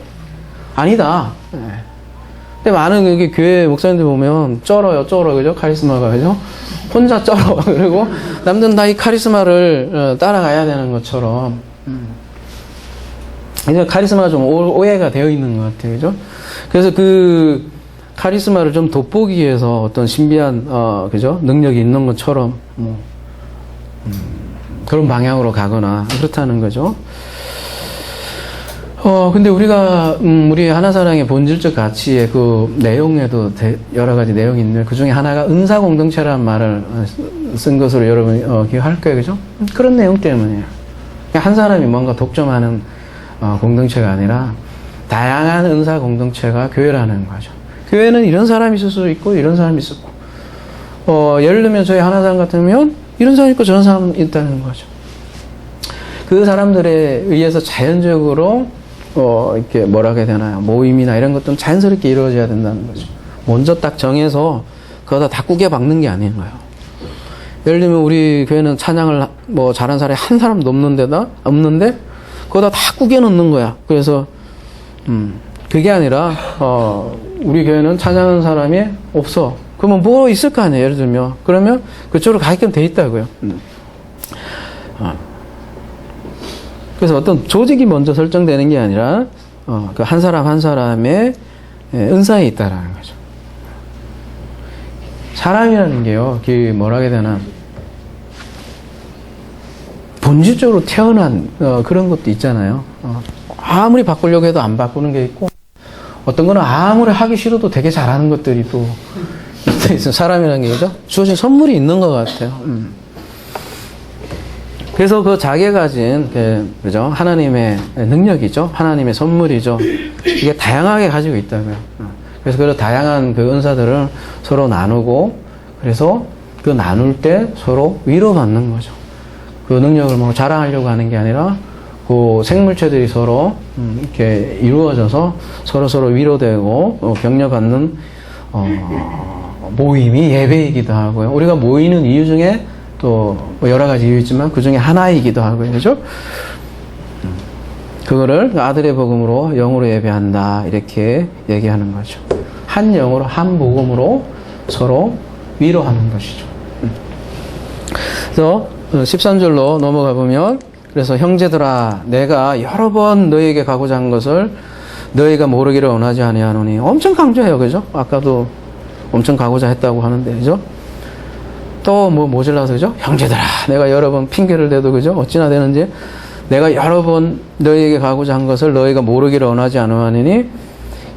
아니다. 근데 많은 여기 교회 목사님들 보면 쩔어요. 그죠? 카리스마가. 그죠? 혼자 쩔어. 그리고 남들은 다 이 카리스마를 따라가야 되는 것처럼. 이제 카리스마가 좀 오해가 되어 있는 것 같아요. 그죠? 그래서 그 카리스마를 좀 돋보기 위해서 어떤 신비한, 그죠? 능력이 있는 것처럼, 그런 방향으로 가거나, 그렇다는 거죠. 근데 우리가, 우리 하나사랑의 본질적 가치의 그 내용에도 여러 가지 내용이 있는데, 그 중에 하나가 은사 공동체라는 말을 쓴 것으로 여러분, 기억할 거예요. 그죠? 그런 내용 때문이에요. 한 사람이 뭔가 독점하는, 공동체가 아니라, 다양한 은사 공동체가 교회라는 거죠. 교회는 이런 사람이 있을 수 있고, 이런 사람이 있었고, 예를 들면 저희 하나사랑 같으면, 이런 사람이 있고, 저런 사람이 있다는 거죠. 그 사람들에 의해서 자연적으로, 이렇게 뭐라고 해야 되나요? 모임이나 이런 것들은 자연스럽게 이루어져야 된다는 거죠. 먼저 딱 정해서, 그거다 다 꾸겨 박는 게 아닌 거예요. 예를 들면 우리 교회는 찬양을 잘한 사람이 한 사람도 없는데, 그거다 다 꾸겨 넣는 거야. 그래서, 그게 아니라, 우리 교회는 찬양하는 사람이 없어. 그러면 뭐 있을 거 아니에요, 예를 들면. 그러면 그쪽으로 가게끔 돼 있다고요. 그래서 어떤 조직이 먼저 설정되는 게 아니라, 그 한 사람 한 사람의 은사에 있다라는 거죠. 사람이라는 게요, 그 뭐라 해야 되나, 본질적으로 태어난, 그런 것도 있잖아요. 아무리 바꾸려고 해도 안 바꾸는 게 있고, 어떤 거는 아무리 하기 싫어도 되게 잘하는 것들이 또 있어요. 사람이라는 게, 그죠? 주어진 선물이 있는 것 같아요. 그래서 그 자기가 가진, 그죠? 하나님의 능력이죠? 하나님의 선물이죠? 이게 다양하게 가지고 있다고요. 그래서 그 다양한 그 은사들을 서로 나누고, 그래서 그 나눌 때 서로 위로받는 거죠. 그 능력을 자랑하려고 하는 게 아니라, 그 생물체들이 서로 이렇게 이루어져서 서로 위로되고 격려받는 모임이 예배이기도 하고요. 우리가 모이는 이유 중에 또 여러 가지 이유 있지만 그 중에 하나이기도 하고요. 그죠? 그거를 아들의 복음으로 영으로 예배한다 이렇게 얘기하는 거죠. 한 영으로 한 복음으로 서로 위로하는 것이죠. 그래서 13절로 넘어가 보면, 그래서 형제들아 내가 여러 번 너희에게 가고자 한 것을 너희가 모르기를 원하지 아니하노니. 엄청 강조해요. 그죠? 아까도 엄청 가고자 했다고 하는데, 그죠? 또 모질라서, 그죠? 형제들아 내가 여러 번 핑계를 대도, 그죠? 어찌나 되는지, 내가 여러 번 너희에게 가고자 한 것을 너희가 모르기를 원하지 아니하니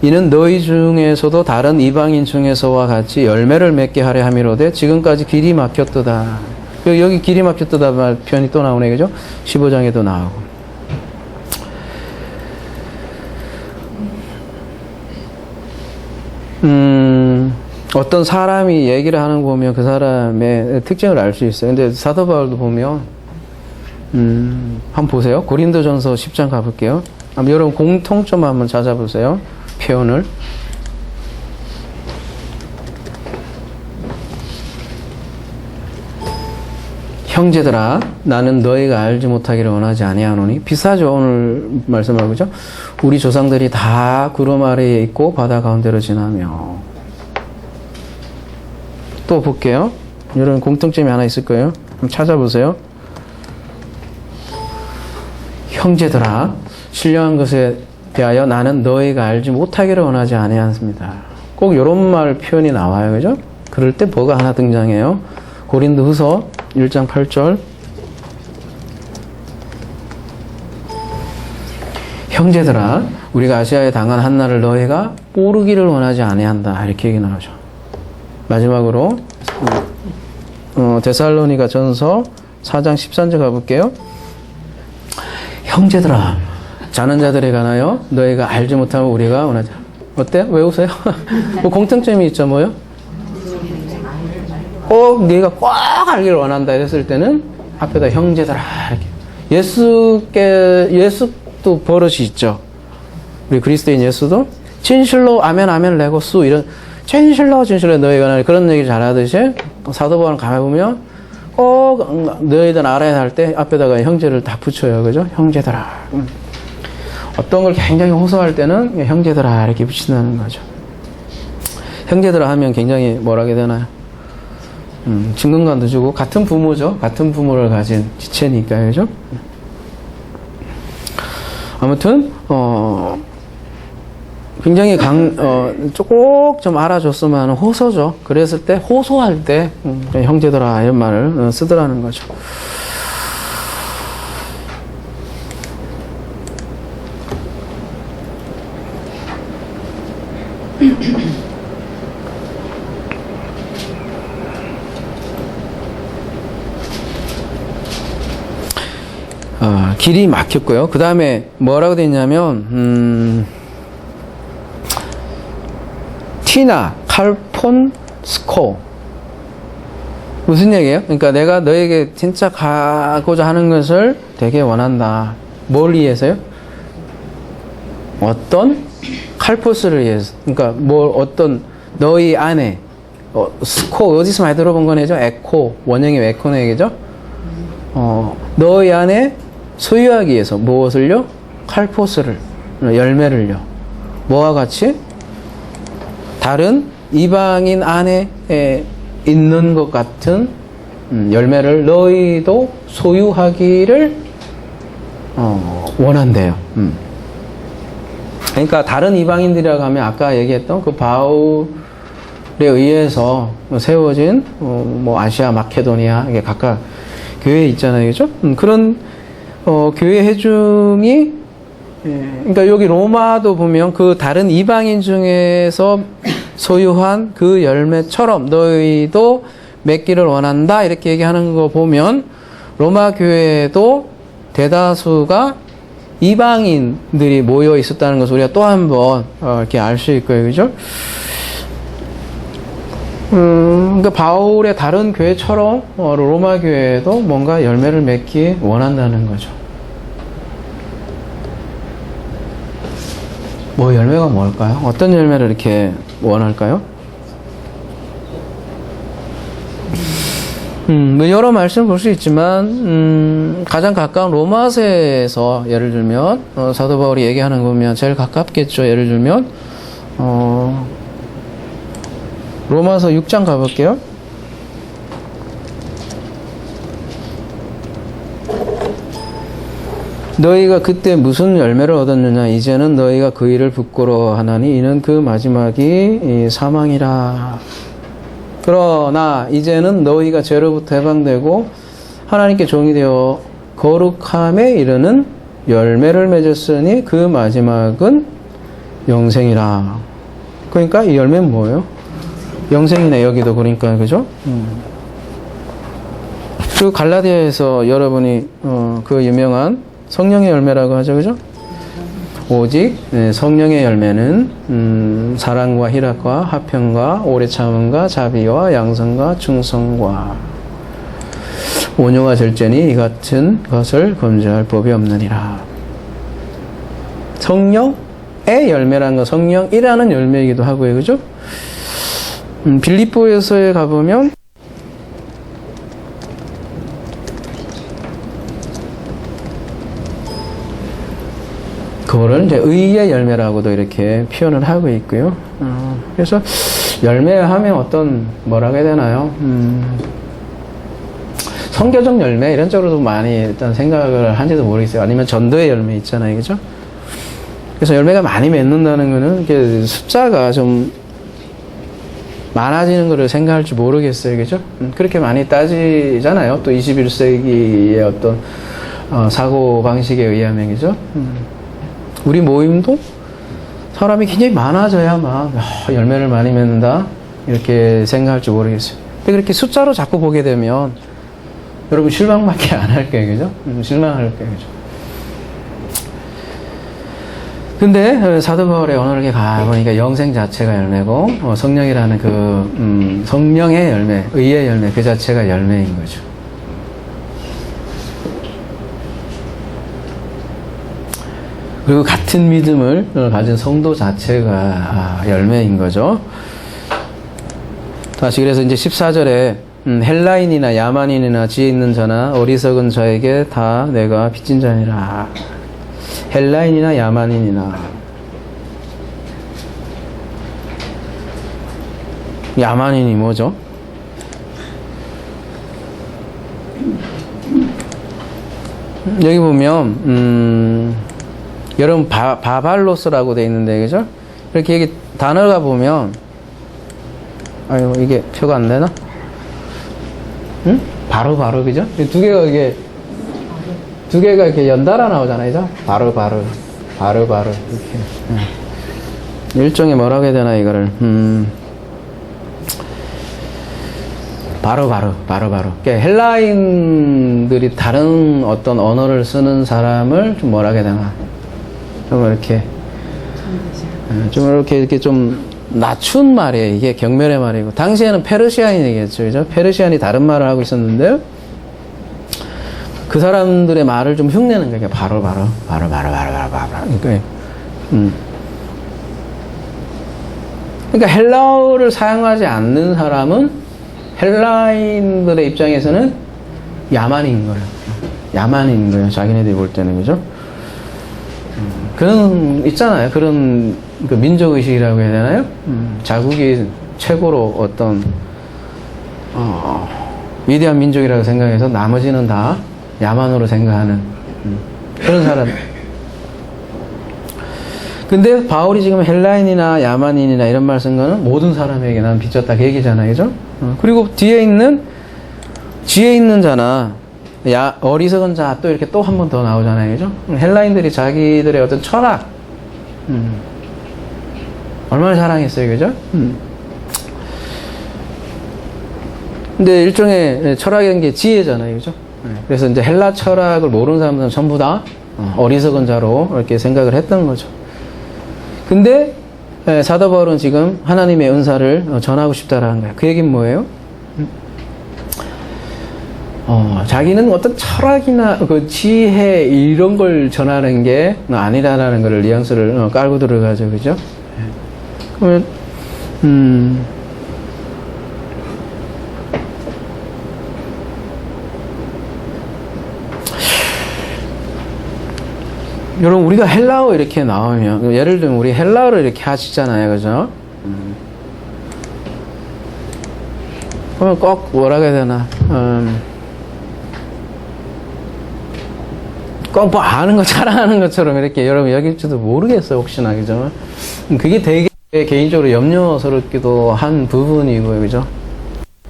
이는 너희 중에서도 다른 이방인 중에서와 같이 열매를 맺게 하려 함이로되 지금까지 길이 막혔도다. 여기 길이 막혔도다 말 표현이 또 나오네, 그죠? 15장에도 나오고. 어떤 사람이 얘기를 하는 거 보면 그 사람의 특징을 알 수 있어요. 근데 사도 바울도 보면, 한번 보세요. 고린도전서 10장 가볼게요. 여러분 공통점 한번 찾아보세요. 표현을. 형제들아 나는 너희가 알지 못하기를 원하지 아니하노니. 비슷하죠 오늘 말씀하고, 그죠? 우리 조상들이 다 구름 아래에 있고 바다 가운데로 지나며. 또 볼게요. 여러분 공통점이 하나 있을 거예요. 한번 찾아보세요. 형제들아 신령한 것에 대하여 나는 너희가 알지 못하기를 원하지 아니하였습니다. 꼭 이런 말 표현이 나와요. 그죠? 그럴 때 뭐가 하나 등장해요. 고린도후서 1장 8절. 형제들아 우리가 아시아에 당한 한나를 너희가 모르기를 원하지 아니한다. 이렇게 얘기 나오죠. 마지막으로 데살로니가 전서 4장 13절 가볼게요. 형제들아 자는 자들에 관하여 너희가 알지 못하면 우리가 원하자. 어때요? 왜 웃어요? 뭐 공통점이 있죠. 뭐요? 꼭 네가 꼭 알기를 원한다 이랬을 때는 앞에다 형제들아 이렇게. 예수도 버릇이 있죠. 우리 그리스도인 예수도 진실로 아멘 아멘 레고수 이런 진실로 너희가 그런 얘기를 잘하듯이 사도 바울을 가만히 보면 꼭 너희들 알아야 할 때 앞에다가 형제를 다 붙여요. 그죠? 형제들아. 어떤 걸 굉장히 호소할 때는 형제들아 이렇게 붙인다는 거죠. 형제들아 하면 굉장히 뭐라게 되나요? 친근감도 주고 같은 부모죠. 같은 부모를 가진 지체니까요. 그죠? 아무튼 굉장히 꼭 좀 알아줬으면 하는 호소죠. 그랬을 때 호소할 때 형제들아 이런 말을 쓰더라는 거죠. 길이 막혔고요. 그 다음에 뭐라고 되어 있냐면 티나 칼폰 스코. 무슨 얘기예요? 그러니까 내가 너에게 진짜 가고자 하는 것을 되게 원한다. 뭘 위해서요? 어떤 칼포스를 위해서. 그러니까 어떤 너희 안에 스코 어디서 많이 들어본 거네죠? 에코 원형이 에코네 얘기죠? 너희 안에 소유하기 위해서 무엇을요? 칼포스를 열매를요. 뭐와 같이? 다른 이방인 안에 있는 것 같은 열매를 너희도 소유하기를 원한대요. 그러니까 다른 이방인들이라고 하면 아까 얘기했던 그 바울에 의해서 세워진 뭐 아시아 마케도니아 이게 각각 교회 있잖아요, 그죠? 그런 교회 회중이 그러니까 여기 로마도 보면 그 다른 이방인 중에서 소유한 그 열매처럼 너희도 맺기를 원한다 이렇게 얘기하는 거 보면 로마 교회에도 대다수가 이방인들이 모여 있었다는 것을 우리가 또 한 번 이렇게 알 수 있고요, 그죠? 그러니까 바울의 다른 교회처럼 로마 교회에도 뭔가 열매를 맺기 원한다는 거죠. 뭐 열매가 뭘까요? 어떤 열매를 이렇게 원할까요? 여러 말씀을 볼 수 있지만 가장 가까운 로마서에서 예를 들면 사도 바울이 얘기하는 거 보면 제일 가깝겠죠. 예를 들면 로마서 6장 가볼게요. 너희가 그때 무슨 열매를 얻었느냐? 이제는 너희가 그 일을 부끄러워하나니 이는 그 마지막이 사망이라. 그러나 이제는 너희가 죄로부터 해방되고 하나님께 종이 되어 거룩함에 이르는 열매를 맺었으니 그 마지막은 영생이라. 그러니까 이 열매는 뭐예요? 영생이네, 여기도. 그러니까 그죠? 그 갈라디아에서 여러분이 그 유명한 성령의 열매라고 하죠, 그죠? 오직 성령의 열매는 사랑과 희락과 화평과 오래 참음과 자비와 양선과 충성과 온유와 절제니 이 같은 것을 범죄할 법이 없느니라. 성령의 열매라는 건 성령이라는 열매이기도 하고요, 그죠? 빌립보에서에 가보면 그거를 이제 의의 열매라고도 이렇게 표현을 하고 있고요. 그래서 열매하면 어떤 뭐라고 해야 되나요? 성교적 열매 이런 쪽으로도 많이 일단 생각을 한지도 모르겠어요. 아니면 전도의 열매 있잖아요, 그죠? 그래서 열매가 많이 맺는다는 거는 이게 숫자가 좀 많아지는 것을 생각할지 모르겠어요, 그죠? 그렇게 많이 따지잖아요. 또 21세기의 어떤 사고 방식에 의하면, 그죠? 우리 모임도 사람이 굉장히 많아져야 막 열매를 많이 맺는다 이렇게 생각할지 모르겠어요. 근데 그렇게 숫자로 자꾸 보게 되면 여러분 실망밖에 안 할 거예요, 그죠? 실망할 거예요, 그죠? 근데 사도 바울의 언어를 가보니까 영생 자체가 열매고 성령이라는 그 성령의 열매, 의의 열매 그 자체가 열매인 거죠. 그리고 같은 믿음을 가진 성도 자체가 열매인 거죠. 다시 그래서 이제 14절에 헬라인이나 야만인이나 지혜 있는 자나 어리석은 자에게 다 내가 빚진 자니라. 헬라인이나 야만인이나. 야만인이 뭐죠? 여기 보면 여러분 바발로스라고 되어 있는데, 그죠? 이렇게 여기 단어가 보면 아유 이게 표가 안 되나? 응? 바로 그죠? 두 개가 이게 두 개가 이렇게 연달아 나오잖아요, 그죠? 바로 이렇게 일종의 뭐라고 해야 되나 이거를 바로. 그러니까 헬라인들이 다른 어떤 언어를 쓰는 사람을 좀 뭐라고 해야 되나? 좀 이렇게 좀 낮춘 말이에요. 이게 경멸의 말이고. 당시에는 페르시아인이겠죠, 그죠? 페르시아인이 다른 말을 하고 있었는데, 그 사람들의 말을 좀 흉내는 거예요. 바로. 그러니까 헬라어를 사용하지 않는 사람은 헬라인들의 입장에서는 야만인 거예요. 자기네들이 볼 때는, 그죠? 그런 있잖아요. 그런 그 민족의식이라고 해야 되나요? 자국이 최고로 어떤 위대한 민족이라고 생각해서 나머지는 다 야만으로 생각하는 그런 사람. 근데 바울이 지금 헬라인이나 야만인이나 이런 말 쓴 거는 모든 사람에게 난 빚졌다 그 얘기잖아요, 그죠? 그리고 뒤에 있는 지혜 있는 자나 어리석은 자 또 이렇게 또 한 번 더 나오잖아요, 그죠? 헬라인들이 자기들의 어떤 철학 얼마나 자랑했어요, 그죠? 근데 일종의 철학이라는 게 지혜잖아요, 그죠? 그래서 이제 헬라 철학을 모르는 사람들은 전부 다 어리석은 자로 이렇게 생각을 했던 거죠. 근데 사도 바울은 지금 하나님의 은사를 전하고 싶다라는 거예요. 그 얘기는 뭐예요? 자기는 어떤 철학이나 그 지혜 이런 걸 전하는 게 아니라는 걸 뉘앙스를 깔고 들어가죠, 그죠? 그러면 여러분 우리가 헬라어 이렇게 나오면 예를 들면 우리 헬라어를 이렇게 하시잖아요, 그죠? 그러면 꼭 뭐라고 해야 되나? 꼭 뭐 아는 거 자랑하는 것처럼 이렇게 여러분 여길지도 모르겠어요. 혹시나 그죠? 그게 되게 개인적으로 염려스럽기도 한 부분이고요. 그죠?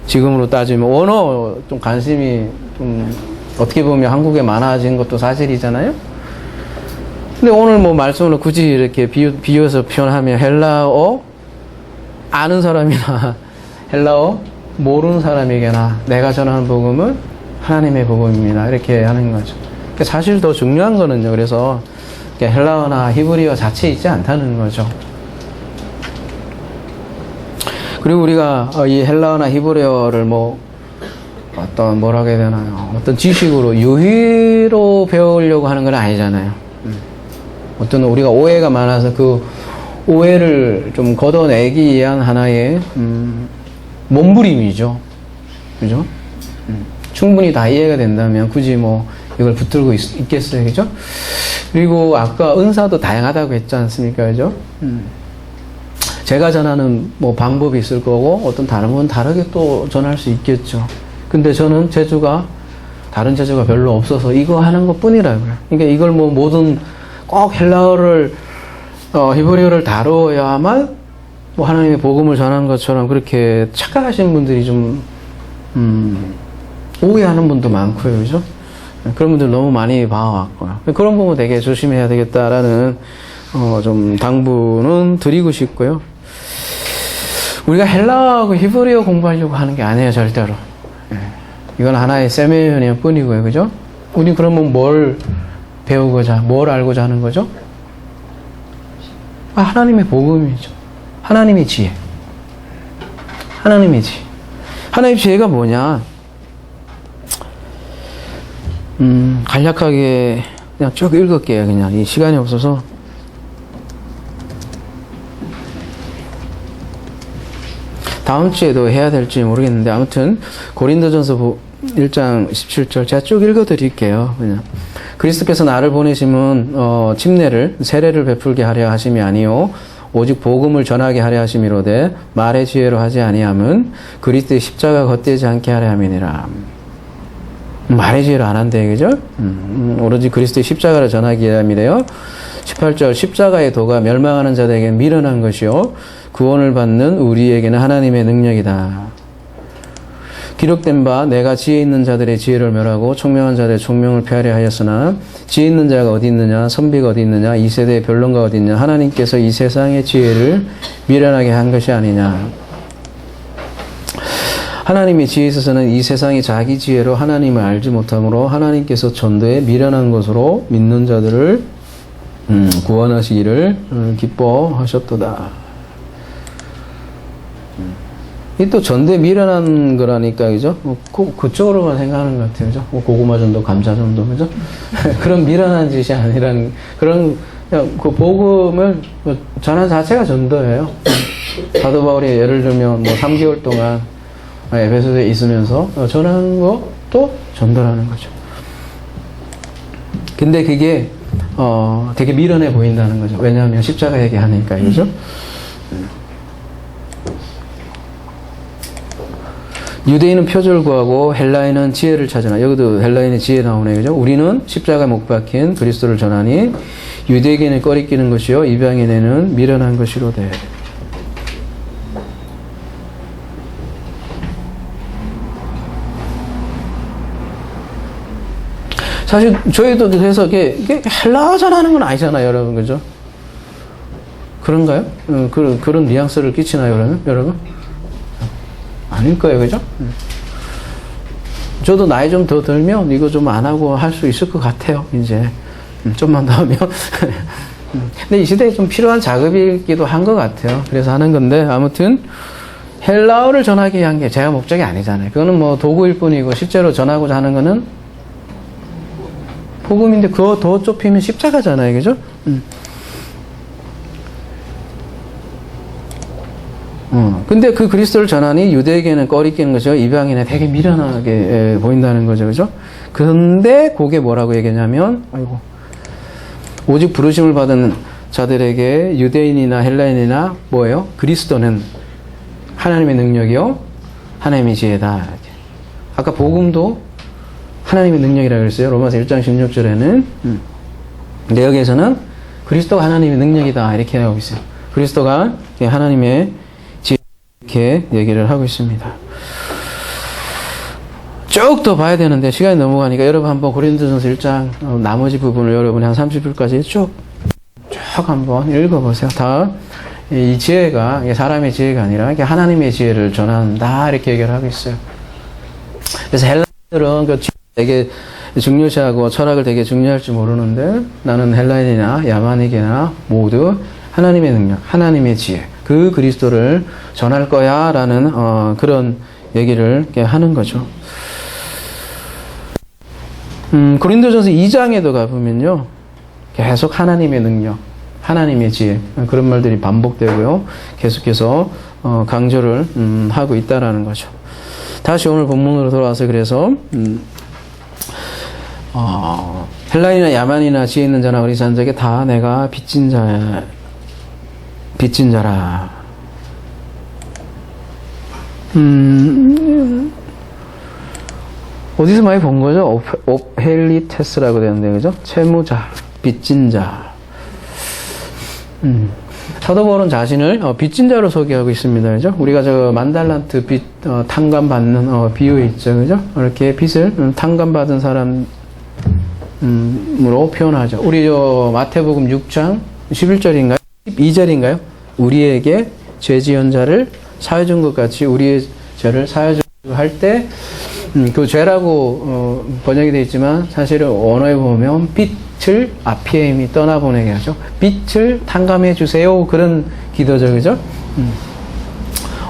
지금으로 따지면 언어 좀 관심이 좀 어떻게 보면 한국에 많아진 것도 사실이잖아요. 근데 오늘 뭐 말씀으로 굳이 이렇게 비유해서 표현하면 헬라어 아는 사람이나 헬라어 모르는 사람에게나 내가 전하는 복음은 하나님의 복음입니다. 이렇게 하는 거죠. 사실 더 중요한 거는요. 그래서 헬라어나 히브리어 자체에 있지 않다는 거죠. 그리고 우리가 이 헬라어나 히브리어를 뭐 어떤 뭐라고 해야 되나요? 어떤 지식으로 유희로 배우려고 하는 건 아니잖아요. 어떤 우리가 오해가 많아서 그 오해를 좀 걷어내기 위한 하나의 몸부림이죠. 그죠? 충분히 다 이해가 된다면 굳이 뭐 이걸 붙들고 있겠어요. 그죠? 그리고 아까 은사도 다양하다고 했지 않습니까? 그죠? 제가 전하는 뭐 방법이 있을 거고 어떤 다른 분 다르게 또 전할 수 있겠죠. 근데 저는 다른 재주가 별로 없어서 이거 하는 것 뿐이라고요. 그러니까 이걸 뭐 모든 꼭 헬라어를 히브리어를 다루어야만 뭐 하나님의 복음을 전하는 것처럼 그렇게 착각하시는 분들이 좀 오해하는 분도 많고요. 그죠? 그런 분들 너무 많이 봐왔고요. 그런 부분 되게 조심해야 되겠다라는 좀 당부는 드리고 싶고요. 우리가 헬라어하고 히브리어 공부하려고 하는 게 아니에요. 절대로. 이건 하나의 세미나일 뿐이고요. 그죠? 우리 그러면 뭘 배우고자, 뭘 알고자 하는 거죠? 하나님의 복음이죠. 하나님의 지혜. 하나님의 지혜. 하나님의 지혜가 뭐냐? 간략하게 그냥 쭉 읽을게요. 그냥 이 시간이 없어서. 다음 주에도 해야 될지 모르겠는데 아무튼 고린도전서 1장 17절 제가 쭉 읽어드릴게요. 그냥 그리스도께서 나를 보내심은 세례를 베풀게 하려 하심이 아니요 오직 복음을 전하게 하려 하심이로되 말의 지혜로 하지 아니함은 그리스도의 십자가 겉되지 않게 하려 함이니라. 말의 지혜로 안 한대, 그죠? 오로지 그리스도의 십자가를 전하기 위함이래요. 18절 십자가의 도가 멸망하는 자들에게는 미련한 것이요 구원을 받는 우리에게는 하나님의 능력이다. 기록된 바 내가 지혜 있는 자들의 지혜를 멸하고 총명한 자들의 총명을 폐하려 하였으나 지혜 있는 자가 어디 있느냐 선비가 어디 있느냐 이 세대의 변론가 어디 있느냐 하나님께서 이 세상의 지혜를 미련하게 한 것이 아니냐. 하나님의 지혜에 있어서는 이 세상이 자기 지혜로 하나님을 알지 못하므로 하나님께서 전도에 미련한 것으로 믿는 자들을 구원하시기를 기뻐하셨도다. 이 또 전도에 미련한 거라니까, 그죠? 그쪽으로만 생각하는 것 같아요, 그죠? 고구마 전도, 감자 전도, 그죠? 그런 미련한 짓이 아니라는, 그런, 그 복음을 전한 자체가 전도예요. 사도 바울이 예를 들면, 3개월 동안 에베소에 있으면서 전하는 것도 전도라는 거죠. 근데 그게, 되게 미련해 보인다는 거죠. 왜냐하면 십자가 얘기하니까, 그죠? 유대인은 표절을 구하고 헬라인은 지혜를 찾으나 여기도 헬라인의 지혜 나오네요. 그죠? 우리는 십자가에 못 박힌 그리스도를 전하니 유대인은 꺼리끼는 것이요 이방인에는 미련한 것이로되. 사실 저희도 그래서 이게 헬라어 전하는 건 아니잖아요, 여러분. 그죠? 그런가요? 그런 뉘앙스를 끼치나요, 여러분? 아닐 거예요, 그죠? 저도 나이 좀 더 들면 이거 좀 안 하고 할 수 있을 것 같아요, 이제. 좀만 더 하면. 근데 이 시대에 좀 필요한 작업이기도 한 것 같아요. 그래서 하는 건데, 아무튼, 헬라어를 전하기 위한 게 제가 목적이 아니잖아요. 그거는 뭐 도구일 뿐이고, 실제로 전하고자 하는 거는 복음인데, 그거 더 좁히면 십자가잖아요, 그죠? 근데 그 그리스도를 전하니 유대에게는 꺼리끼는 것이요 이방인에 되게 미련하게 보인다는 거죠, 그죠? 근데 그게 뭐라고 얘기하냐면, 오직 부르심을 받은 자들에게 유대인이나 헬라인이나 뭐예요? 그리스도는 하나님의 능력이요 하나님의 지혜다. 아까 복음도 하나님의 능력이라고 그랬어요. 로마서 1장 16절에는. 근데 여기에서는 그리스도가 하나님의 능력이다. 이렇게 하고 있어요. 그리스도가 하나님의 지혜 이렇게 얘기를 하고 있습니다. 쭉 더 봐야 되는데 시간이 넘어가니까 여러분 한번 고린도전서 1장 나머지 부분을 여러분이 한 30분까지 쭉 한번 읽어보세요. 다 이 지혜가 사람의 지혜가 아니라 하나님의 지혜를 전한다 이렇게 얘기를 하고 있어요. 그래서 헬라인들은 그 되게 중요시하고 철학을 되게 중요할지 모르는데 나는 헬라인이나 야만에게나 모두 하나님의 능력, 하나님의 지혜, 그 그리스도를 전할 거야 라는 그런 얘기를 하는 거죠. 고린도전서 2장에도 가보면요 계속 하나님의 능력, 하나님의 지혜 그런 말들이 반복되고요 계속해서 강조를 하고 있다라는 거죠. 다시 오늘 본문으로 돌아와서 그래서 헬라인이나 야만이나 지혜 있는 자나 어린 자에게 다 내가 빚진 자라. 어디서 많이 본 거죠? 오펠리테스라고 되는데, 그죠? 채무자, 빚진 자. 사도 바울은 자신을 빚진 자로 소개하고 있습니다. 그죠? 우리가 저 만달란트 빚 탕감받는 비유 있죠. 그죠? 이렇게 빚을 탕감받은 사람으로 표현하죠. 우리 저 마태복음 6장 11절인가요? 12절인가요? 우리에게 죄 지은 자를 사해 준 것 같이 우리의 죄를 사해 주고 할 때 그 죄라고 번역이 되어 있지만 사실은 언어에 보면 빛을 아피엠이 떠나보내게 하죠. 빛을 탕감해 주세요. 그런 기도죠. 그죠?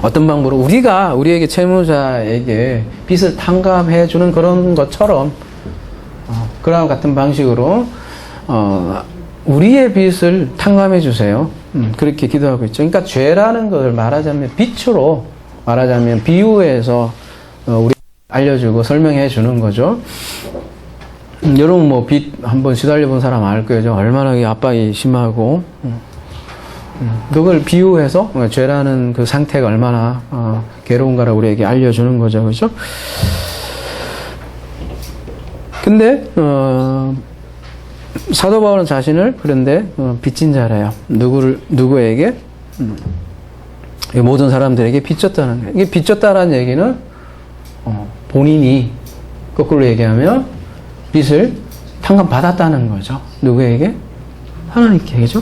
어떤 방법으로 우리가 우리에게 채무자에게 빚을 탕감해 주는 그런 것처럼 그런 같은 방식으로 우리의 빚을 탕감해 주세요. 그렇게 기도하고 있죠. 그러니까 죄라는 것을 말하자면 빛으로 말하자면 비유해서 우리 알려주고 설명해 주는 거죠. 여러분 뭐 빚 한번 시달려 본 사람 알 거예요. 얼마나 압박이 심하고 그걸 비유해서 죄라는 그 상태가 얼마나 괴로운가를 우리에게 알려주는 거죠. 그죠? 근데 사도 바울은 자신을 그런데 빚진 자래요. 누구에게? 모든 사람들에게 빚졌다는 거예요. 이게 빚졌다라는 얘기는 본인이 거꾸로 얘기하면 빚을 탕감받았다는 거죠. 누구에게? 하나님께, 그죠?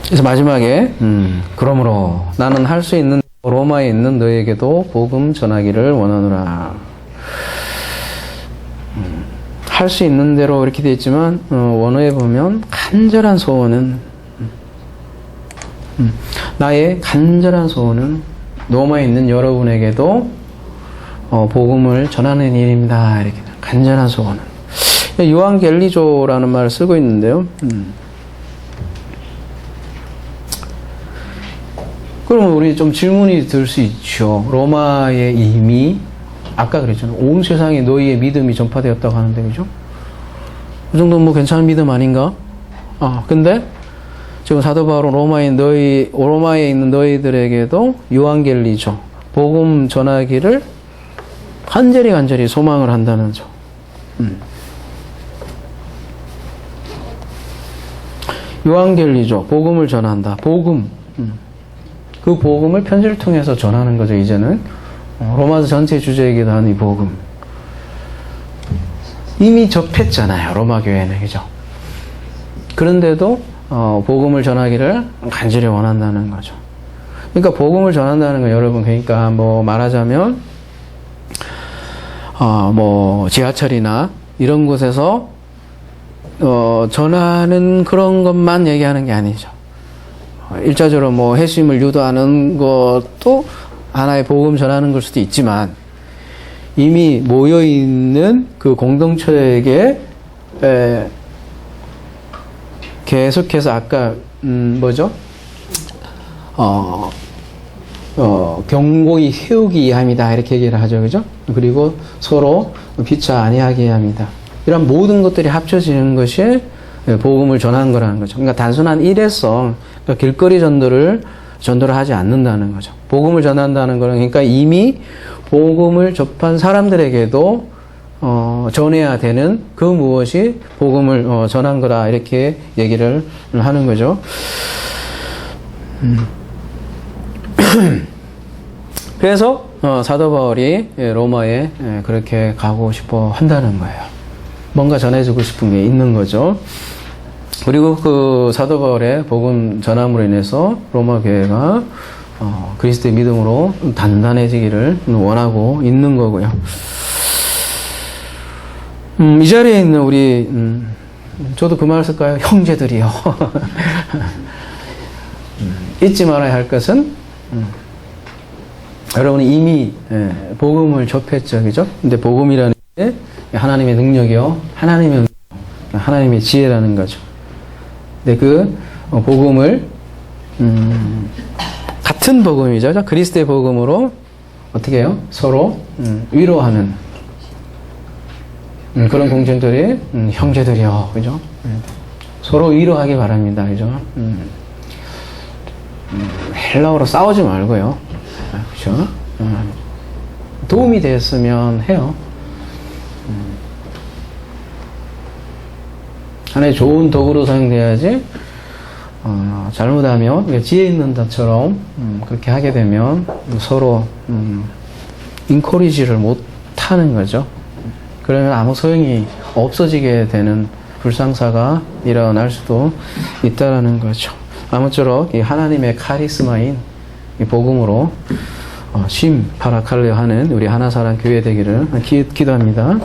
그래서 마지막에 그러므로 나는 할 수 있는 로마에 있는 너에게도 복음 전하기를 원하노라. 할 수 있는 대로 이렇게 되어 있지만 원어에 보면 간절한 소원은 나의 간절한 소원은 로마에 있는 여러분에게도 복음을 전하는 일입니다. 이렇게 간절한 소원은 요한겔리조라는 말을 쓰고 있는데요. 그러면 우리 좀 질문이 들 수 있죠. 로마에 이미 아까 그랬잖아요. 온 세상에 너희의 믿음이 전파되었다고 하는데, 그죠? 그 정도는 뭐 괜찮은 믿음 아닌가? 근데 지금 사도 바울은 로마에 있는 너희들에게도 요한겔리죠. 복음 전하기를 간절히 소망을 한다는 거죠. 요한겔리죠. 복음을 전한다. 복음. 그 복음을 편지를 통해서 전하는 거죠, 이제는. 로마서 전체 주제이기도 한 이 복음. 이미 접했잖아요, 로마 교회는. 그죠? 그런데도, 복음을 전하기를 간절히 원한다는 거죠. 그러니까 복음을 전한다는 건 여러분, 그러니까 뭐 말하자면, 뭐 지하철이나 이런 곳에서, 전하는 그런 것만 얘기하는 게 아니죠. 일차적으로 뭐 회심을 유도하는 것도 하나의 복음 전하는 걸 수도 있지만 이미 모여있는 그 공동체에게 계속해서 아까 뭐죠? 경고히 세우기 합니다. 이렇게 얘기를 하죠. 그죠? 그리고 서로 피차 아니하게 합니다. 이런 모든 것들이 합쳐지는 것이 복음을 전하는 거라는 거죠. 그러니까 단순한 일에서 그러니까 길거리 전도를 하지 않는다는 거죠. 복음을 전한다는 거는 그러니까 이미 복음을 접한 사람들에게도 전해야 되는 그 무엇이 복음을 전한 거라 이렇게 얘기를 하는 거죠. 그래서 사도 바울이 로마에 그렇게 가고 싶어 한다는 거예요. 뭔가 전해주고 싶은 게 있는 거죠. 그리고 그 사도 바울의 복음 전함으로 인해서 로마 교회가 그리스도의 믿음으로 단단해지기를 원하고 있는 거고요. 이 자리에 있는 우리 저도 그 말을 쓸까요? 형제들이요. 잊지 말아야 할 것은 여러분이 이미 복음을 접했죠, 그죠? 근데 복음이라는 게 하나님의 능력이요, 하나님의 지혜라는 거죠. 근데 그 복음을 같은 복음이죠, 그리스도의 복음으로 어떻게 해요? 서로 위로하는 그런 공생들이 형제들이요, 그죠? 서로 위로하기 바랍니다, 그죠? 헬라어로 싸우지 말고요, 그죠? 도움이 됐으면 해요. 하나의 좋은 도구로 사용돼야지. 잘못하면 지혜 있는 자처럼 그렇게 하게 되면 서로 인코리지를 못하는 거죠. 그러면 아무 소용이 없어지게 되는 불상사가 일어날 수도 있다라는 거죠. 아무쪼록 이 하나님의 카리스마인 이 복음으로 쉼 파라칼레 하는 우리 하나사랑 교회 되기를 기도합니다.